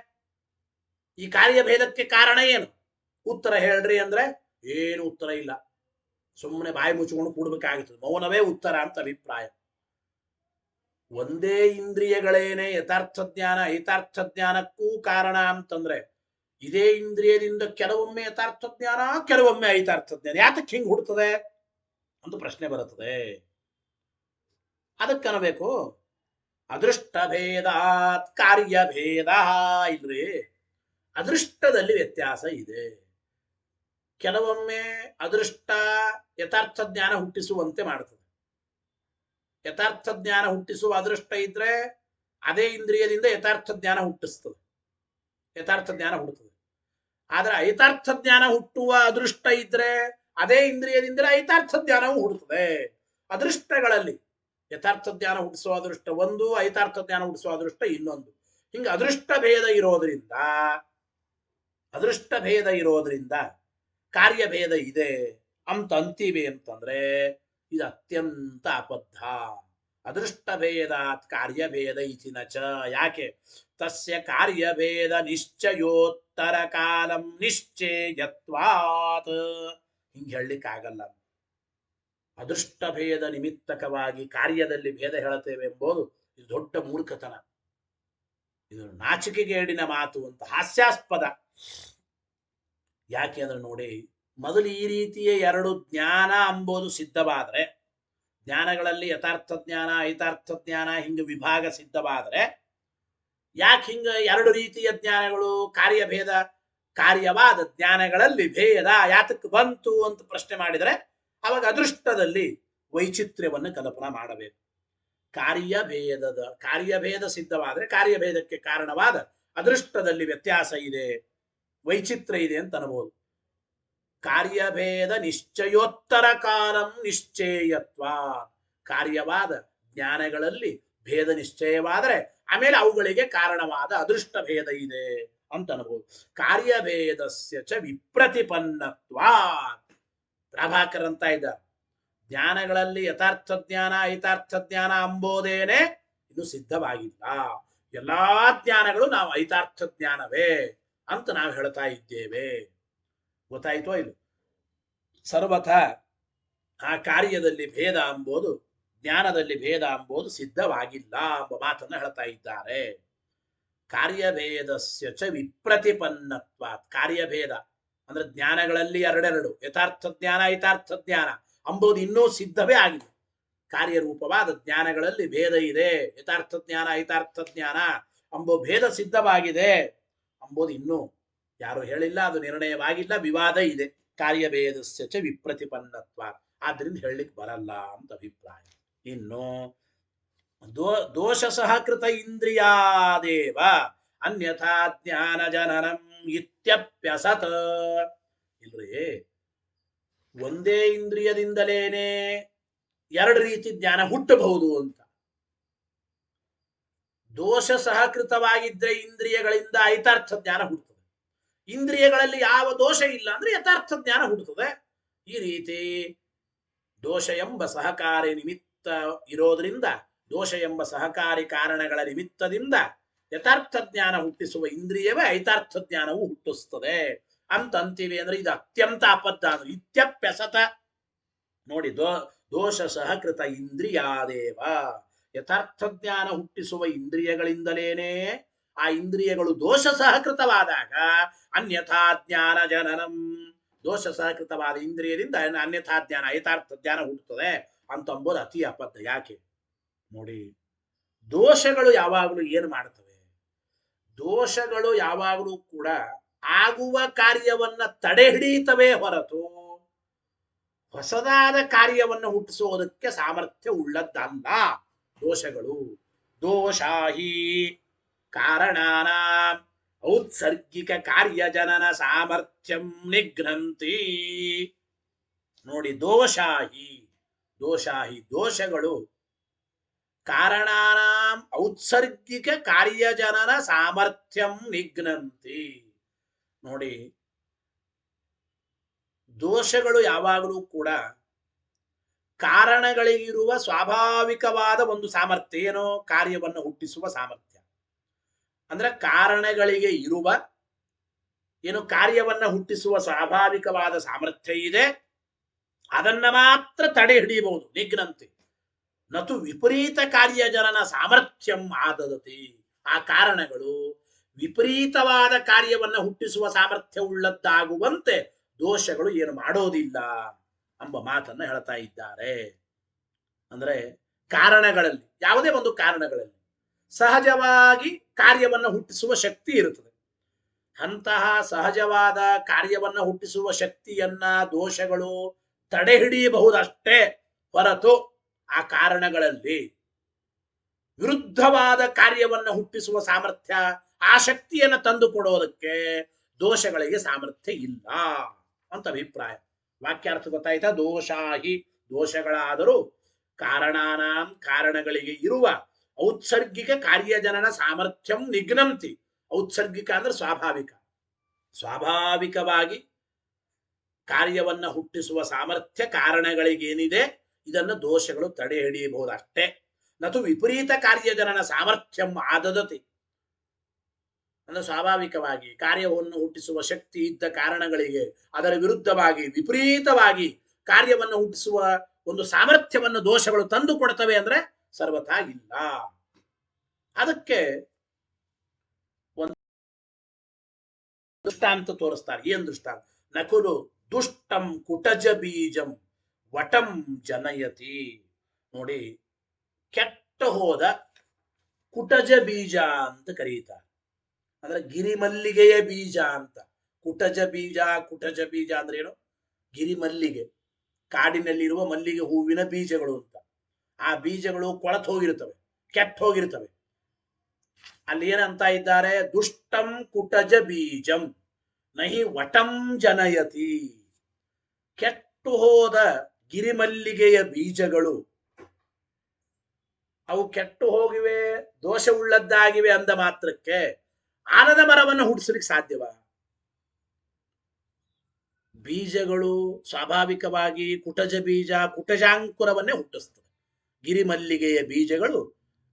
Speaker 1: ಈ ಕಾರ್ಯಭೇದಕ್ಕೆ ಕಾರಣ ಏನು? ಉತ್ತರ ಹೇಳ್ರಿ ಅಂದ್ರೆ ಏನು ಉತ್ತರ ಇಲ್ಲ, ಸುಮ್ಮನೆ ಬಾಯಿ ಮುಚ್ಚಿಕೊಂಡು ಕೂಡ್ಬೇಕಾಗುತ್ತದೆ. ಮೌನವೇ ಉತ್ತರ ಅಂತ ಅಭಿಪ್ರಾಯ. ಒಂದೇ ಇಂದ್ರಿಯಗಳೇನೆ ಯಥಾರ್ಥ ಜ್ಞಾನ ಐತಾರ್ಥ ಜ್ಞಾನಕ್ಕೂ ಕಾರಣ ಅಂತಂದ್ರೆ ಇದೇ ಇಂದ್ರಿಯದಿಂದ ಕೆಲವೊಮ್ಮೆ ಯಥಾರ್ಥ ಜ್ಞಾನ ಕೆಲವೊಮ್ಮೆ ಐತಾರ್ಥ ಜ್ಞಾನ ಯಾತಕ್ಕೆ ಹಿಂಗ್ ಹುಡ್ತದೆ ಅಂತ ಪ್ರಶ್ನೆ ಬರುತ್ತದೆ. ಅದಕ್ಕನಬೇಕು ಅದೃಷ್ಟ ಭೇದಾತ್ ಕಾರ್ಯಭೇದ. ಇಲ್ರಿ, ಅದೃಷ್ಟದಲ್ಲಿ ವ್ಯತ್ಯಾಸ ಇದೆ. ಕೆಲವೊಮ್ಮೆ ಅದೃಷ್ಟ ಯಥಾರ್ಥ ಜ್ಞಾನ ಹುಟ್ಟಿಸುವಂತೆ ಮಾಡ್ತದೆ. ಯಥಾರ್ಥ ಜ್ಞಾನ ಹುಟ್ಟಿಸುವ ಅದೃಷ್ಟ ಇದ್ರೆ ಅದೇ ಇಂದ್ರಿಯದಿಂದ ಯಥಾರ್ಥ ಜ್ಞಾನ ಹುಟ್ಟಿಸ್ತದೆ, ಯಥಾರ್ಥ ಜ್ಞಾನ ಹುಟ್ಟುತ್ತದೆ. ಆದ್ರೆ ಐತಾರ್ಥ ಜ್ಞಾನ ಹುಟ್ಟುವ ಅದೃಷ್ಟ ಇದ್ರೆ ಅದೇ ಇಂದ್ರಿಯದಿಂದ ಐತಾರ್ಥ ಜ್ಞಾನವು ಹುಡುತ್ತದೆ. ಅದೃಷ್ಟಗಳಲ್ಲಿ ಯಥಾರ್ಥ ಜ್ಞಾನ ಹುಟ್ಟಿಸುವ ಅದೃಷ್ಟ ಒಂದು, ಐತಾರ್ಥ ಜ್ಞಾನ ಹುಟ್ಟಿಸುವ ಅದೃಷ್ಟ ಇನ್ನೊಂದು. ಹಿಂಗೆ ಅದೃಷ್ಟ ಭೇದ ಇರೋದ್ರಿಂದ ಕಾರ್ಯಭೇದ ಇದೆ ಅಂತ ಅಂತೀವಿ ಅಂತಂದ್ರೆ ಇದು ಅತ್ಯಂತ ಅಬದ್ಧ. ಅದೃಷ್ಟ ಭೇದಾತ್ ಕಾರ್ಯಭೇದ ಇತಿನ ಚ. ಯಾಕೆ? ತಸ್ಯ ಕಾರ್ಯಭೇದ ನಿಶ್ಚಯೋತ್ತರ ಕಾಲಂ ನಿಶ್ಚಯತ್ವಾತ್. ಹಿಂಗೆ ಹೇಳಲಿಕ್ಕಾಗಲ್ಲ. ಅದೃಷ್ಟ ಭೇದ ನಿಮಿತ್ತಕವಾಗಿ ಕಾರ್ಯದಲ್ಲಿ ಭೇದ ಹೇಳುತ್ತೇವೆ ಎಂಬುದು ಇದು ದೊಡ್ಡ ಮೂರ್ಖತನ. ಇದು ನಾಚಿಕೆಗೇಡಿನ ಮಾತು ಅಂತ, ಹಾಸ್ಯಾಸ್ಪದ. ಯಾಕೆ ಅಂದ್ರೆ ನೋಡಿ, ಮೊದಲು ಈ ರೀತಿಯ ಎರಡು ಜ್ಞಾನ ಅಂಬೋದು ಸಿದ್ಧವಾದರೆ, ಜ್ಞಾನಗಳಲ್ಲಿ ಯಥಾರ್ಥ ಜ್ಞಾನ ಐತಾರ್ಥ ಜ್ಞಾನ ಹಿಂಗೆ ವಿಭಾಗ ಸಿದ್ಧವಾದರೆ, ಯಾಕೆ ಹಿಂಗ ಎರಡು ರೀತಿಯ ಜ್ಞಾನಗಳು ಕಾರ್ಯಭೇದ ಕಾರ್ಯವಾದ ಜ್ಞಾನಗಳಲ್ಲಿ ಭೇದ ಯಾತಕ್ಕೆ ಬಂತು ಅಂತ ಪ್ರಶ್ನೆ ಮಾಡಿದರೆ, ಅವಾಗ ಅದೃಷ್ಟದಲ್ಲಿ ವೈಚಿತ್ರ್ಯವನ್ನು ಕಲ್ಪನಾ ಮಾಡಬೇಕು. ಕಾರ್ಯಭೇದ ಸಿದ್ಧವಾದರೆ ಕಾರ್ಯಭೇದಕ್ಕೆ ಕಾರಣವಾದ ಅದೃಷ್ಟದಲ್ಲಿ ವ್ಯತ್ಯಾಸ ಇದೆ, ವೈಚಿತ್ರ್ಯ ಇದೆ ಅಂತ ಅನ್ಬೋದು. ಕಾರ್ಯಭೇದ ನಿಶ್ಚಯೋತ್ತರ ಕಾಲಂ ನಿಶ್ಚಯತ್ವ. ಕಾರ್ಯವಾದ ಜ್ಞಾನಗಳಲ್ಲಿ ಭೇದ ನಿಶ್ಚಯವಾದರೆ ಆಮೇಲೆ ಅವುಗಳಿಗೆ ಕಾರಣವಾದ ಅದೃಷ್ಟ ಭೇದ ಇದೆ ಅಂತ ಅನ್ಬೋದು. ಕಾರ್ಯಭೇದಸ್ಯ ಚ ವಿಪ್ರತಿಪನ್ನತ್ವ. ಪ್ರಭಾಕರ್ ಅಂತ ಇದ್ದಾರೆ, ಜ್ಞಾನಗಳಲ್ಲಿ ಯಥಾರ್ಥ ಜ್ಞಾನ ಐತಾರ್ಥ ಜ್ಞಾನ ಅಂಬೋದೇನೆ ಇದು ಸಿದ್ಧವಾಗಿಲ್ಲ. ಎಲ್ಲಾ ಜ್ಞಾನಗಳು ನಾವು ಐತಾರ್ಥ ಜ್ಞಾನವೇ ಅಂತ ನಾವು ಹೇಳ್ತಾ ಇದ್ದೇವೆ. ಗೊತ್ತಾಯ್ತೋ ಇದು? ಸರ್ವಥಾ ಆ ಕಾರ್ಯದಲ್ಲಿ ಭೇದ ಎಂಬುದು, ಜ್ಞಾನದಲ್ಲಿ ಭೇದ ಎಂಬುದು ಸಿದ್ಧವಾಗಿಲ್ಲ ಎಂಬ ಮಾತನ್ನು ಹೇಳ್ತಾ ಇದ್ದಾರೆ. ಕಾರ್ಯಭೇದಸ್ಯ ಚ ವಿಪ್ರತಿಪನ್ನತ್ವ. ಕಾರ್ಯಭೇದ ಅಂದ್ರೆ ಜ್ಞಾನಗಳಲ್ಲಿ ಎರಡೆರಡು, ಯಥಾರ್ಥ ಜ್ಞಾನ ಐತಾರ್ಥ ಜ್ಞಾನ ಅಂಬುದು ಇನ್ನೂ ಸಿದ್ಧವೇ ಆಗಿಲ್ಲ. ಕಾರ್ಯರೂಪವಾದ ಜ್ಞಾನಗಳಲ್ಲಿ ಭೇದ ಇದೆ, ಯಥಾರ್ಥ ಜ್ಞಾನ ಐತಾರ್ಥ ಜ್ಞಾನ ಅಂಬೋ ಭೇದ ಸಿದ್ಧವಾಗಿದೆ ಅಂಬುದು ಇನ್ನೂ ಯಾರು ಹೇಳಿಲ್ಲ, ಅದು ನಿರ್ಣಯವಾಗಿಲ್ಲ, ವಿವಾದ ಇದೆ. ಕಾರ್ಯಭೇದಸ್ಯ ಚ ವಿಪ್ರತಿಪನ್ನತ್ವ, ಆದ್ರಿಂದ ಹೇಳಲಿಕ್ಕೆ ಬರಲ್ಲ ಅಂತ ಅಭಿಪ್ರಾಯ. ಇನ್ನು ದೋಷ ಸಹಕೃತ ಇಂದ್ರಿಯಾದೇವ ಅನ್ಯಥಾ ಜ್ಞಾನ ಜನನಂ ಇತ್ಯಪ್ಯಸತ್. ಇಲ್ರಿ, ಒಂದೇ ಇಂದ್ರಿಯದಿಂದಲೇನೆ ಎರಡು ರೀತಿ ಜ್ಞಾನ ಹುಟ್ಟಬಹುದು ಅಂತ. ದೋಷ ಸಹಕೃತವಾಗಿದ್ರೆ ಇಂದ್ರಿಯಗಳಿಂದ ಐತಾರ್ಥ ಜ್ಞಾನ ಹುಟ್ಟುತ್ತದೆ. ಇಂದ್ರಿಯಗಳಲ್ಲಿ ಯಾವ ದೋಷ ಇಲ್ಲ ಅಂದ್ರೆ ಯಥಾರ್ಥ ಜ್ಞಾನ ಹುಟ್ಟುತ್ತದೆ. ಈ ರೀತಿ ದೋಷ ಎಂಬ ಸಹಕಾರಿ ನಿಮಿತ್ತ ಇರೋದ್ರಿಂದ, ದೋಷ ಎಂಬ ಸಹಕಾರಿ ಕಾರಣಗಳ ನಿಮಿತ್ತದಿಂದ ಯಥಾರ್ಥ ಜ್ಞಾನ ಹುಟ್ಟಿಸುವ ಇಂದ್ರಿಯವೇ ಐತಾರ್ಥ ಜ್ಞಾನವು ಹುಟ್ಟಿಸ್ತದೆ ಅಂತ ಅಂತೀವಿ ಅಂದ್ರೆ ಇದು ಅತ್ಯಂತ ಅಬದ್ಧ. ಇತ್ಯಪ್ಯಸತ. ನೋಡಿ, ದೋಷ ಸಹಕೃತ ಇಂದ್ರಿಯಾದೇವ, ಯಥಾರ್ಥ ಜ್ಞಾನ ಹುಟ್ಟಿಸುವ ಇಂದ್ರಿಯಗಳಿಂದಲೇನೆ ಆ ಇಂದ್ರಿಯಗಳು ದೋಷ ಸಹಕೃತವಾದಾಗ ಅನ್ಯಥಾ ಜ್ಞಾನ ಜನನಂ, ದೋಷ ಸಹಕೃತವಾದ ಇಂದ್ರಿಯದಿಂದ ಅನ್ಯಥಾ ಜ್ಞಾನ ಐತಾರ್ಥ ಜ್ಞಾನ ಹುಟ್ಟುತ್ತದೆ ಅಂತಂಬೋದು ಅತಿ ಅಬದ್ಧ. ಯಾಕೆ ನೋಡಿ, ದೋಷಗಳು ಯಾವಾಗಲೂ ಏನು ಮಾಡ್ತವೆ? ದೋಷಗಳು ಯಾವಾಗಲೂ ಕೂಡ ಆಗುವ ಕಾರ್ಯವನ್ನ ತಡೆ ಹಿಡಿಯುತ್ತವೆ ಹೊರತು ಹೊಸದಾದ ಕಾರ್ಯವನ್ನು ಹುಟ್ಟಿಸುವುದಕ್ಕೆ ಸಾಮರ್ಥ್ಯ ಉಳ್ಳದ್ದಲ್ಲ ದೋಷಗಳು. ದೋಷಾಹಿ ಕಾರಣಾನ ಔತ್ಸರ್ಗಿಕ ಕಾರ್ಯಜನನ ಸಾಮರ್ಥ್ಯಂ ನಿಘ್ನಂತಿ. ನೋಡಿ, ದೋಷಗಳು ಕಾರಣಾನಾಂ ಔತ್ಸರ್ಗಿಕ ಕಾರ್ಯಜನನ ಸಾಮರ್ಥ್ಯಂ ನಿಘ್ನಂತಿ. ನೋಡಿ, ದೋಷಗಳು ಯಾವಾಗಲೂ ಕೂಡ ಕಾರಣಗಳಿಗಿರುವ ಸ್ವಾಭಾವಿಕವಾದ ಒಂದು ಸಾಮರ್ಥ್ಯ, ಏನೋ ಕಾರ್ಯವನ್ನು ಹುಟ್ಟಿಸುವ ಸಾಮರ್ಥ್ಯ. ಅಂದ್ರೆ ಕಾರಣಗಳಿಗೆ ಇರುವ ಏನು ಕಾರ್ಯವನ್ನ ಹುಟ್ಟಿಸುವ ಸ್ವಾಭಾವಿಕವಾದ ಸಾಮರ್ಥ್ಯ ಇದೆ, ಅದನ್ನ ಮಾತ್ರ ತಡೆ ಹಿಡಿಯಬಹುದು. ನಿಘ್ನಂತಿ ನತು ವಿಪರೀತ ಕಾರ್ಯಜನನ ಸಾಮರ್ಥ್ಯಂ ಆದದತಿ. ಆ ಕಾರಣಗಳು ವಿಪರೀತವಾದ ಕಾರ್ಯವನ್ನ ಹುಟ್ಟಿಸುವ ಸಾಮರ್ಥ್ಯ ಉಳ್ಳದ್ದಾಗುವಂತೆ ದೋಷಗಳು ಏನು ಮಾಡೋದಿಲ್ಲ ಎಂಬ ಮಾತನ್ನ ಹೇಳ್ತಾ ಇದ್ದಾರೆ. ಅಂದ್ರೆ ಕಾರಣಗಳಲ್ಲಿ, ಯಾವುದೇ ಒಂದು ಕಾರಣಗಳಲ್ಲಿ ಸಹಜವಾಗಿ ಕಾರ್ಯವನ್ನು ಹುಟ್ಟಿಸುವ ಶಕ್ತಿ ಇರುತ್ತದೆ. ಅಂತಹ ಸಹಜವಾದ ಕಾರ್ಯವನ್ನ ಹುಟ್ಟಿಸುವ ಶಕ್ತಿಯನ್ನ ದೋಷಗಳು ತಡೆ ಹಿಡಿಯಬಹುದಷ್ಟೇ ಹೊರತು ಆ ಕಾರಣಗಳಲ್ಲಿ ವಿರುದ್ಧವಾದ ಕಾರ್ಯವನ್ನು ಹುಟ್ಟಿಸುವ ಸಾಮರ್ಥ್ಯ, ಆ ಶಕ್ತಿಯನ್ನು ತಂದು ಕೊಡೋದಕ್ಕೆ ದೋಷಗಳಿಗೆ ಸಾಮರ್ಥ್ಯ ಇಲ್ಲ ಅಂತ ಅಭಿಪ್ರಾಯ. ವಾಕ್ಯಾರ್ಥ ಗೊತ್ತಾಯ್ತಾ? ದೋಷಾಹಿ, ದೋಷಗಳಾದರೂ ಕಾರಣಾನಾಂ ಕಾರಣಗಳಿಗೆ ಇರುವ ಔತ್ಸರ್ಗಿಕ ಕಾರ್ಯಜನನ ಸಾಮರ್ಥ್ಯಂ ನಿಘ್ನಂತಿ. ಔತ್ಸರ್ಗಿಕ ಅಂದ್ರೆ ಸ್ವಾಭಾವಿಕ. ಸ್ವಾಭಾವಿಕವಾಗಿ ಕಾರ್ಯವನ್ನ ಹುಟ್ಟಿಸುವ ಸಾಮರ್ಥ್ಯ ಕಾರಣಗಳಿಗೇನಿದೆ ಇದನ್ನು ದೋಷಗಳು ತಡೆ ಹಿಡಿಯಬಹುದಷ್ಟೇ. ನತು ವಿಪರೀತ ಕಾರ್ಯಜನನ ಸಾಮರ್ಥ್ಯಂ ಆದದತಿ. ಅಂದ್ರೆ ಸ್ವಾಭಾವಿಕವಾಗಿ ಕಾರ್ಯವನ್ನು ಹುಟ್ಟಿಸುವ ಶಕ್ತಿ ಇದ್ದ ಕಾರಣಗಳಿಗೆ ಅದರ ವಿರುದ್ಧವಾಗಿ ವಿಪರೀತವಾಗಿ ಕಾರ್ಯವನ್ನು ಹುಟ್ಟಿಸುವ ಒಂದು ಸಾಮರ್ಥ್ಯವನ್ನು ದೋಷಗಳು ತಂದು ಕೊಡ್ತವೆ ಅಂದ್ರೆ ಸರ್ವಥಾ ಇಲ್ಲ. ಅದಕ್ಕೆ ಒಂದು ದೃಷ್ಟಾಂತ ತೋರಿಸ್ತಾರೆ. ಏನ್ ದೃಷ್ಟಾಂತ? ನಕುಲು ದುಷ್ಟಂ ಕುಟಜ ಬೀಜಂ ವಟಂ ಜನಯತಿ. ನೋಡಿ, ಕೆಟ್ಟ ಹೋದ ಕುಟಜ ಬೀಜ ಅಂತ ಕರೀತಾರೆ. ಅಂದ್ರೆ ಗಿರಿಮಲ್ಲಿಗೆಯ ಬೀಜ ಅಂತ. ಕುಟಜ ಬೀಜ, ಕುಟಜ ಬೀಜ ಅಂದ್ರೆ ಏನು? ಗಿರಿಮಲ್ಲಿಗೆ, ಕಾಡಿನಲ್ಲಿರುವ ಮಲ್ಲಿಗೆ ಹೂವಿನ ಬೀಜಗಳು ಅಂತ. ಆ ಬೀಜಗಳು ಕೊಳತು ಹೋಗಿರ್ತವೆ, ಕೆಟ್ಟ ಹೋಗಿರ್ತವೆ. ಅಲ್ಲಿ ಏನಂತ ಇದ್ದಾರೆ? ದುಷ್ಟಂ ಕುಟಜ ಬೀಜಂ ನಹಿ ವಟಂ ಜನಯತಿ. ಕೆಟ್ಟು ಹೋದ ಗಿರಿಮಲ್ಲಿಗೆಯ ಬೀಜಗಳು ಅವು ಕೆಟ್ಟು ಹೋಗಿವೆ, ದೋಷವುಳ್ಳದ್ದಾಗಿವೆ ಅಂದ ಮಾತ್ರಕ್ಕೆ ಆಲದ ಮರವನ್ನು ಹುಟ್ಟಿಸ್ಲಿಕ್ಕೆ ಸಾಧ್ಯವ? ಬೀಜಗಳು ಸ್ವಾಭಾವಿಕವಾಗಿ ಕುಟಜ ಬೀಜ ಕುಟಜಾಂಕುರವನ್ನೇ ಹುಟ್ಟಿಸ್ತವೆ. ಗಿರಿಮಲ್ಲಿಗೆಯ ಬೀಜಗಳು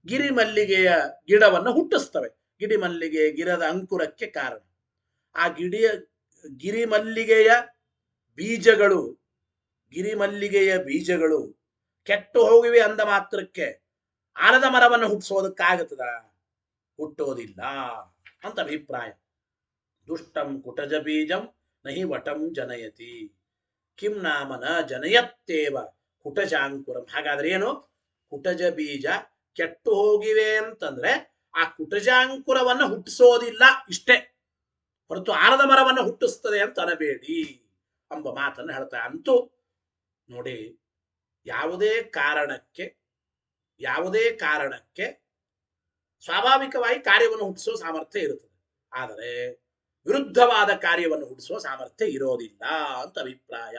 Speaker 1: ಗಿರಿಮಲ್ಲಿಗೆಯ ಗಿಡವನ್ನು ಹುಟ್ಟಿಸ್ತವೆ. ಗಿರಿಮಲ್ಲಿಗೆ ಗಿಡದ ಅಂಕುರಕ್ಕೆ ಕಾರಣ. ಆ ಗಿರಿಮಲ್ಲಿಗೆಯ ಬೀಜಗಳು ಗಿರಿಮಲ್ಲಿಗೆಯ ಬೀಜಗಳು ಕೆಟ್ಟು ಹೋಗಿವೆ ಅಂದ ಮಾತ್ರಕ್ಕೆ ಆಲದ ಮರವನ್ನು ಹುಟ್ಟಿಸೋದಕ್ಕಾಗುತ್ತದ? ಹುಟ್ಟೋದಿಲ್ಲ ಅಂತ ಅಭಿಪ್ರಾಯ. ದುಷ್ಟಂ ಕುಟಜ ಬೀಜಂ ನಹಿ ವಟಂ ಜನಯತಿ ಕಿಂ ನಾಮನ ಜನಯತ್ತೇವ ಕುಟಜಾಂಕುರಂ. ಹಾಗಾದ್ರೆ ಏನು? ಕುಟಜ ಬೀಜ ಕೆಟ್ಟು ಹೋಗಿವೆ ಅಂತಂದ್ರೆ ಆ ಕುಟಜಾಂಕುರವನ್ನು ಹುಟ್ಟಿಸೋದಿಲ್ಲ ಇಷ್ಟೇ ಹೊರತು ಆಲದ ಮರವನ್ನು ಹುಟ್ಟಿಸ್ತದೆ ಅಂತ ಅನ್ನಬೇಡಿ ಎಂಬ ಮಾತನ್ನು ಹೇಳ್ತಾರೆ. ಅಂತೂ ನೋಡಿ, ಯಾವುದೇ ಕಾರಣಕ್ಕೆ ಸ್ವಾಭಾವಿಕವಾಗಿ ಕಾರ್ಯವನ್ನು ಹುಟ್ಟಿಸುವ ಸಾಮರ್ಥ್ಯ ಇರುತ್ತದೆ. ಆದರೆ ವಿರುದ್ಧವಾದ ಕಾರ್ಯವನ್ನು ಹುಟ್ಟಿಸುವ ಸಾಮರ್ಥ್ಯ ಇರೋದಿಲ್ಲ ಅಂತ ಅಭಿಪ್ರಾಯ.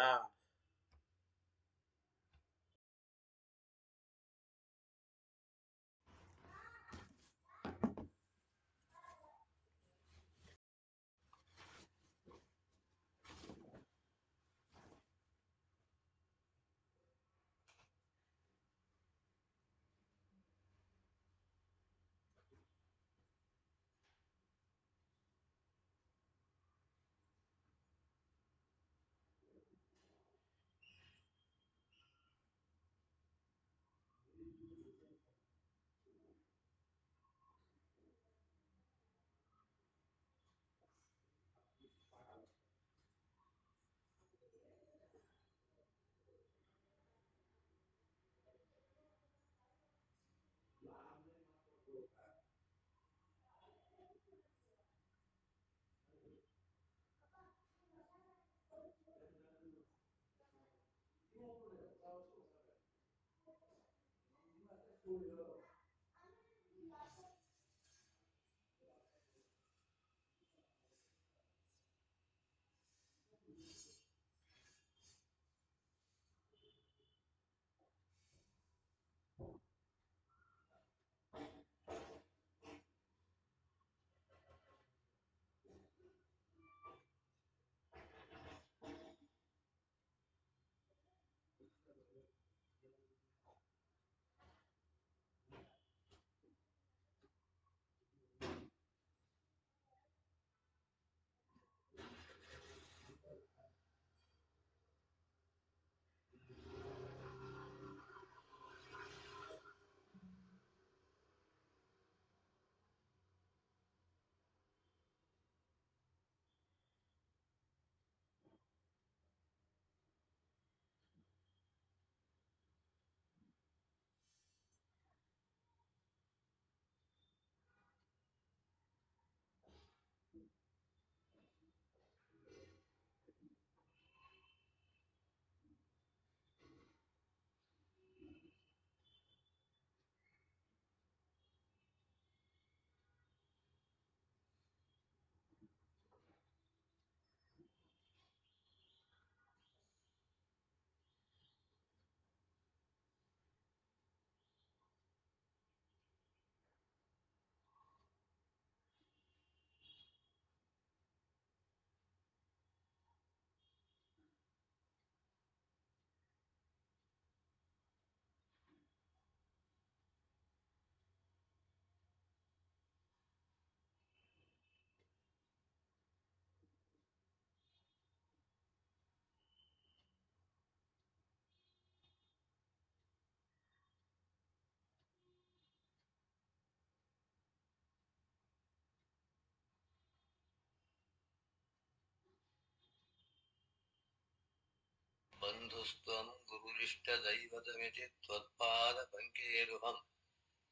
Speaker 2: बन्धुस्त्वं गुरुरिष्टदैवतमिति त्वत्पादपङ्केरुहं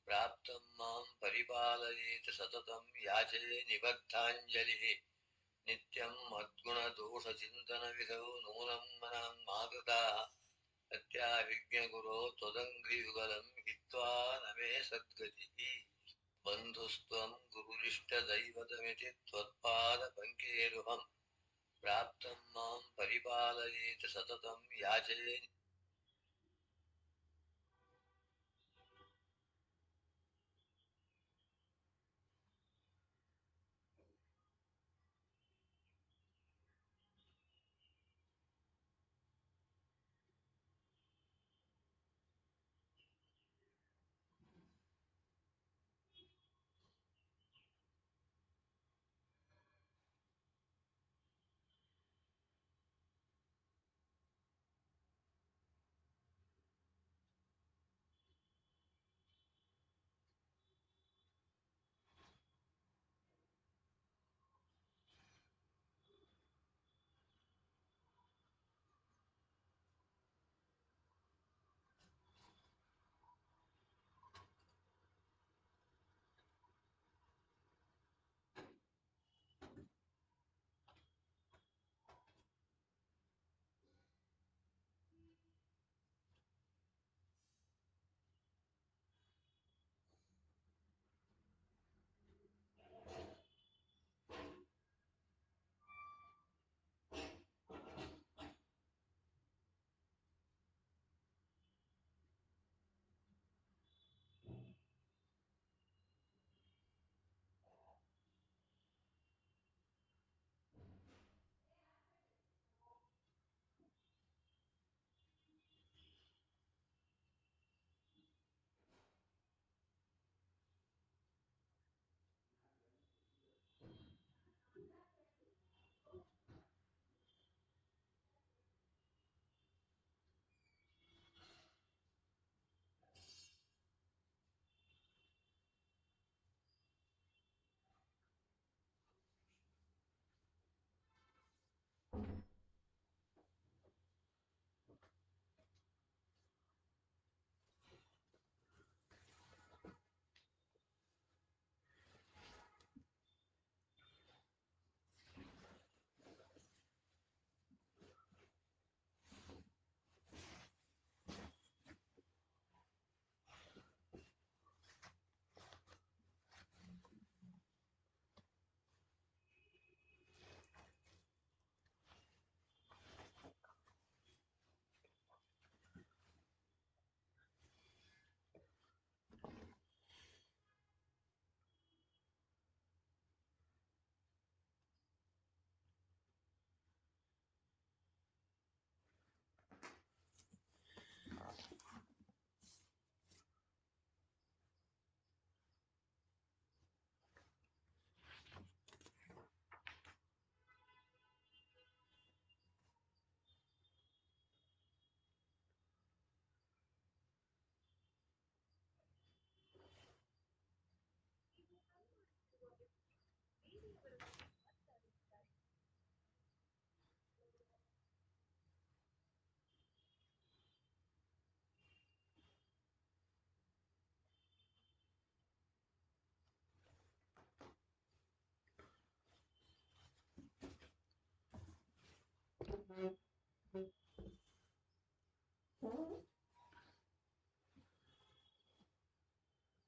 Speaker 2: प्राप्तं मां परिपालयेत् सततं याचे निबद्धाञ्जलिः नित्यं मद्गुणदोषचिन्तनविधौ नूनं मनं मागताः अत्याभिज्ञगुरो त्वदङ्घ्रियुगलं हित्वा न मे सद्गतिः बन्धुस्त्वं गुरुरिष्टदैवतमिति त्वत्पादपङ्केरुहं प्राप्तं मां परिपालयेत् सततं याचे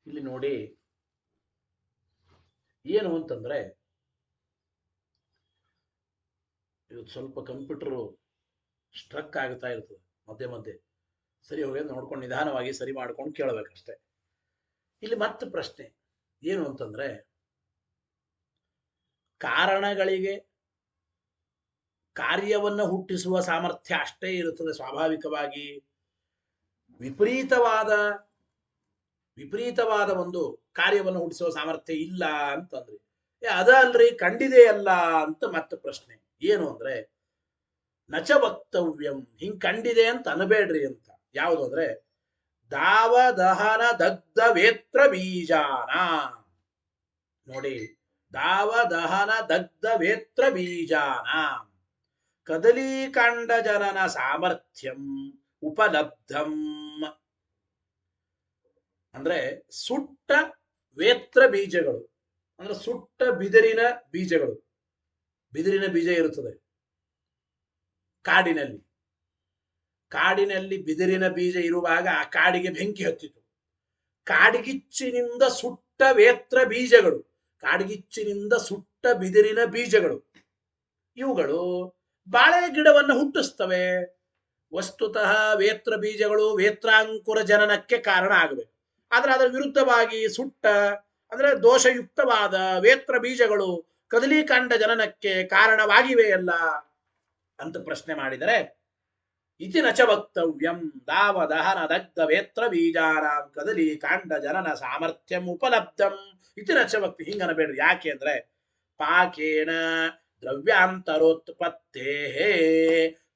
Speaker 1: ಇಲ್ಲಿ ನೋಡಿ ಏನು ಅಂತಂದ್ರೆ ಇದು ಸ್ವಲ್ಪ ಕಂಪ್ಯೂಟರ್ ಸ್ಟ್ರಕ್ ಆಗ್ತಾ ಇರ್ತದೆ ಮಧ್ಯೆ ಮಧ್ಯೆ. ಸರಿ ಹೋಗಿ ನೋಡ್ಕೊಂಡು ನಿಧಾನವಾಗಿ ಸರಿ ಮಾಡ್ಕೊಂಡು ಕೇಳಬೇಕಷ್ಟೆ. ಇಲ್ಲಿ ಮತ್ತೆ ಪ್ರಶ್ನೆ ಏನು ಅಂತಂದ್ರೆ, ಕಾರಣಗಳಿಗೆ ಕಾರ್ಯವನ್ನ ಹುಟ್ಟಿಸುವ ಸಾಮರ್ಥ್ಯ ಅಷ್ಟೇ ಇರುತ್ತದೆ ಸ್ವಾಭಾವಿಕವಾಗಿ. ವಿಪರೀತವಾದ ವಿಪರೀತವಾದ ಒಂದು ಕಾರ್ಯವನ್ನು ಹುಟ್ಟಿಸುವ ಸಾಮರ್ಥ್ಯ ಇಲ್ಲ ಅಂತಂದ್ರಿ. ಅದಲ್ರಿ ಕಂಡಿದೆಯಲ್ಲ ಅಂತ ಮತ್ತೆ ಪ್ರಶ್ನೆ ಏನು ಅಂದ್ರೆ, ನಚ ವಕ್ತವ್ಯಂ, ಹಿಂಗ್ ಕಂಡಿದೆ ಅಂತ ಅನ್ಬೇಡ್ರಿ ಅಂತ. ಯಾವುದು ಅಂದ್ರೆ, ದಾವ ದಹನ ದಗ್ಧ ವೇತ್ರ ಬೀಜಾನ. ನೋಡಿ, ದಾವ ದಹನ ದಗ್ಧ ವೇತ್ರ ಬೀಜಾನ, ಕದಲೀಕಾಂಡ ಜನನ ಸಾಮರ್ಥ್ಯಂ ಉಪಲಬ್ಧಂ. ಅಂದ್ರೆ ಸುಟ್ಟ ವೇತ್ರ ಬೀಜಗಳು, ಅಂದ್ರೆ ಸುಟ್ಟ ಬಿದಿರಿನ ಬೀಜಗಳು. ಬಿದಿರಿನ ಬೀಜ ಇರುತ್ತದೆ ಕಾಡಿನಲ್ಲಿ. ಕಾಡಿನಲ್ಲಿ ಬಿದಿರಿನ ಬೀಜ ಇರುವಾಗ ಆ ಕಾಡಿಗೆ ಬೆಂಕಿ ಹತ್ತಿತು. ಕಾಡಿಗಿಚ್ಚಿನಿಂದ ಸುಟ್ಟ ವೇತ್ರ ಬೀಜಗಳು, ಕಾಡಿಗಿಚ್ಚಿನಿಂದ ಸುಟ್ಟ ಬಿದಿರಿನ ಬೀಜಗಳು, ಇವುಗಳು ಬಾಳೆ ಗಿಡವನ್ನು ಹುಟ್ಟಿಸ್ತವೆ. ವಸ್ತುತಃ ವೇತ್ರ ಬೀಜಗಳು ವೇತ್ರಾಂಕುರ ಜನನಕ್ಕೆ ಕಾರಣ ಆಗಬೇಕು. ಆದ್ರೆ ಅದರ ವಿರುದ್ಧವಾಗಿ ಸುಟ್ಟ ಅಂದ್ರೆ ದೋಷಯುಕ್ತವಾದ ವೇತ್ರ ಬೀಜಗಳು ಕದಲೀಕಾಂಡ ಜನನಕ್ಕೆ ಕಾರಣವಾಗಿವೆಯಲ್ಲ ಅಂತ ಪ್ರಶ್ನೆ ಮಾಡಿದರೆ, ಇತಿ ನಚ ವಕ್ತವ್ಯಂ ದಾವದಹನ ದಗ್ಧ ವೇತ್ರ ಬೀಜಾನಾಂ ಕದಲೀಕಾಂಡ ಜನನ ಸಾಮರ್ಥ್ಯಂ ಉಪಲಬ್ಧಂ ಇತಿ ನಚ ವಕ್ತಿ. ಹಿಂಗನಬೇಡ್ರಿ. ಯಾಕೆ ಅಂದ್ರೆ ಪಾಕೇನ ದ್ರವ್ಯಾಂತರೋತ್ಪತ್ತೇ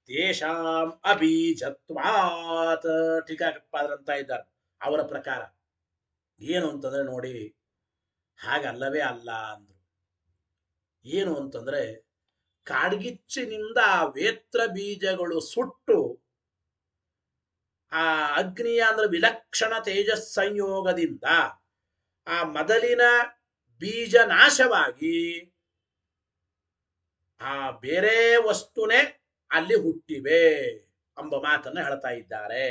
Speaker 1: ತೇಷಾಂ ಅಬೀಜತ್ವಾತ್. ಟೀಕಾಕೃತ್ಪಾದರಂತ ಇದ್ದಾರೆ. ಅವರ ಪ್ರಕಾರ ಏನು ಅಂತಂದ್ರೆ ನೋಡಿ, ಹಾಗಲ್ಲವೇ ಅಲ್ಲ ಅಂದ್ರು. ಏನು ಅಂತಂದ್ರೆ ಕಾಡ್ಗಿಚ್ಚಿನಿಂದ ವೇತ್ರ ಬೀಜಗಳು ಸುಟ್ಟು ಆ ಅಗ್ನಿಯ ಅಂದ್ರೆ ವಿಲಕ್ಷಣ ತೇಜಸ್ ಸಂಯೋಗದಿಂದ ಆ ಮೊದಲಿನ ಬೀಜ ನಾಶವಾಗಿ ಆ ಬೇರೆ ವಸ್ತುನೇ ಅಲ್ಲಿ ಹುಟ್ಟಿವೆ ಎಂಬ ಮಾತನ್ನು ಹೇಳ್ತಾ ಇದ್ದಾರೆ.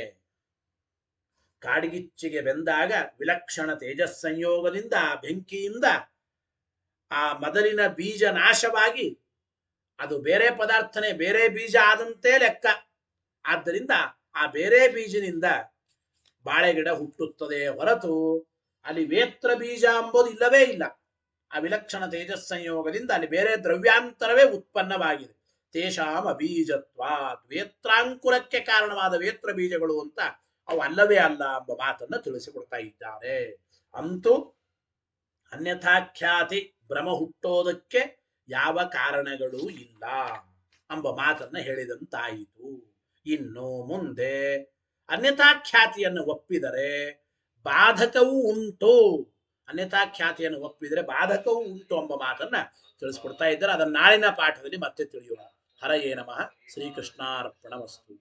Speaker 1: ಕಾಡ್ಗಿಚ್ಚಿಗೆ ಬೆಂದಾಗ ವಿಲಕ್ಷಣ ತೇಜಸ್ ಸಂಯೋಗದಿಂದ ಬೆಂಕಿಯಿಂದ ಆ ಮೊದಲಿನ ಬೀಜ ನಾಶವಾಗಿ ಅದು ಬೇರೆ ಪದಾರ್ಥನೇ, ಬೇರೆ ಬೀಜ ಆದಂತೆ ಲೆಕ್ಕ. ಆದ್ದರಿಂದ ಆ ಬೇರೆ ಬೀಜನಿಂದ ಬಾಳೆಗಿಡ ಹುಟ್ಟುತ್ತದೆ ಹೊರತು ಅಲ್ಲಿ ವೇತ್ರ ಬೀಜ ಎಂಬುದು ಇಲ್ಲವೇ ಇಲ್ಲ. ಆ ವಿಲಕ್ಷಣ ತೇಜಸ್ ಸಂಯೋಗದಿಂದ ಅಲ್ಲಿ ಬೇರೆ ದ್ರವ್ಯಾಂತರವೇ ಉತ್ಪನ್ನವಾಗಿದೆ. ತೇಷಾಂ ಅಬೀಜತ್ವಾತ್, ವೇತ್ರಾಂಕುರಕ್ಕೆ ಕಾರಣವಾದ ವೇತ್ರ ಬೀಜಗಳು ಅಂತ ಅವು ಅಲ್ಲವೇ ಅಲ್ಲ ಎಂಬ ಮಾತನ್ನು ತಿಳಿಸಿಕೊಡ್ತಾ ಇದ್ದಾರೆ. ಅಂತೂ ಅನ್ಯಥಾಖ್ಯಾತಿ ಭ್ರಮ ಹುಟ್ಟೋದಕ್ಕೆ ಯಾವ ಕಾರಣಗಳೂ ಇಲ್ಲ ಎಂಬ ಮಾತನ್ನ ಹೇಳಿದಂತಾಯಿತು. ಇನ್ನು ಮುಂದೆ ಅನ್ಯಥಾಖ್ಯಾತಿಯನ್ನು ಒಪ್ಪಿದರೆ ಬಾಧಕವೂ ಉಂಟು, ಅನ್ಯಥಾಖ್ಯಾತಿಯನ್ನು ಒಪ್ಪಿದರೆ ಬಾಧಕವೂ ಉಂಟು ಎಂಬ ಮಾತನ್ನ ತಿಳಿಸ್ಕೊಡ್ತಾ ಇದ್ದಾರೆ. ಅದನ್ನ ನಾಳಿನ ಪಾಠದಲ್ಲಿ ಮತ್ತೆ ತಿಳಿಯೋಣ. ಹರಯೇ ನಮಃ. ಶ್ರೀಕೃಷ್ಣಾರ್ಪಣಮಸ್ತು.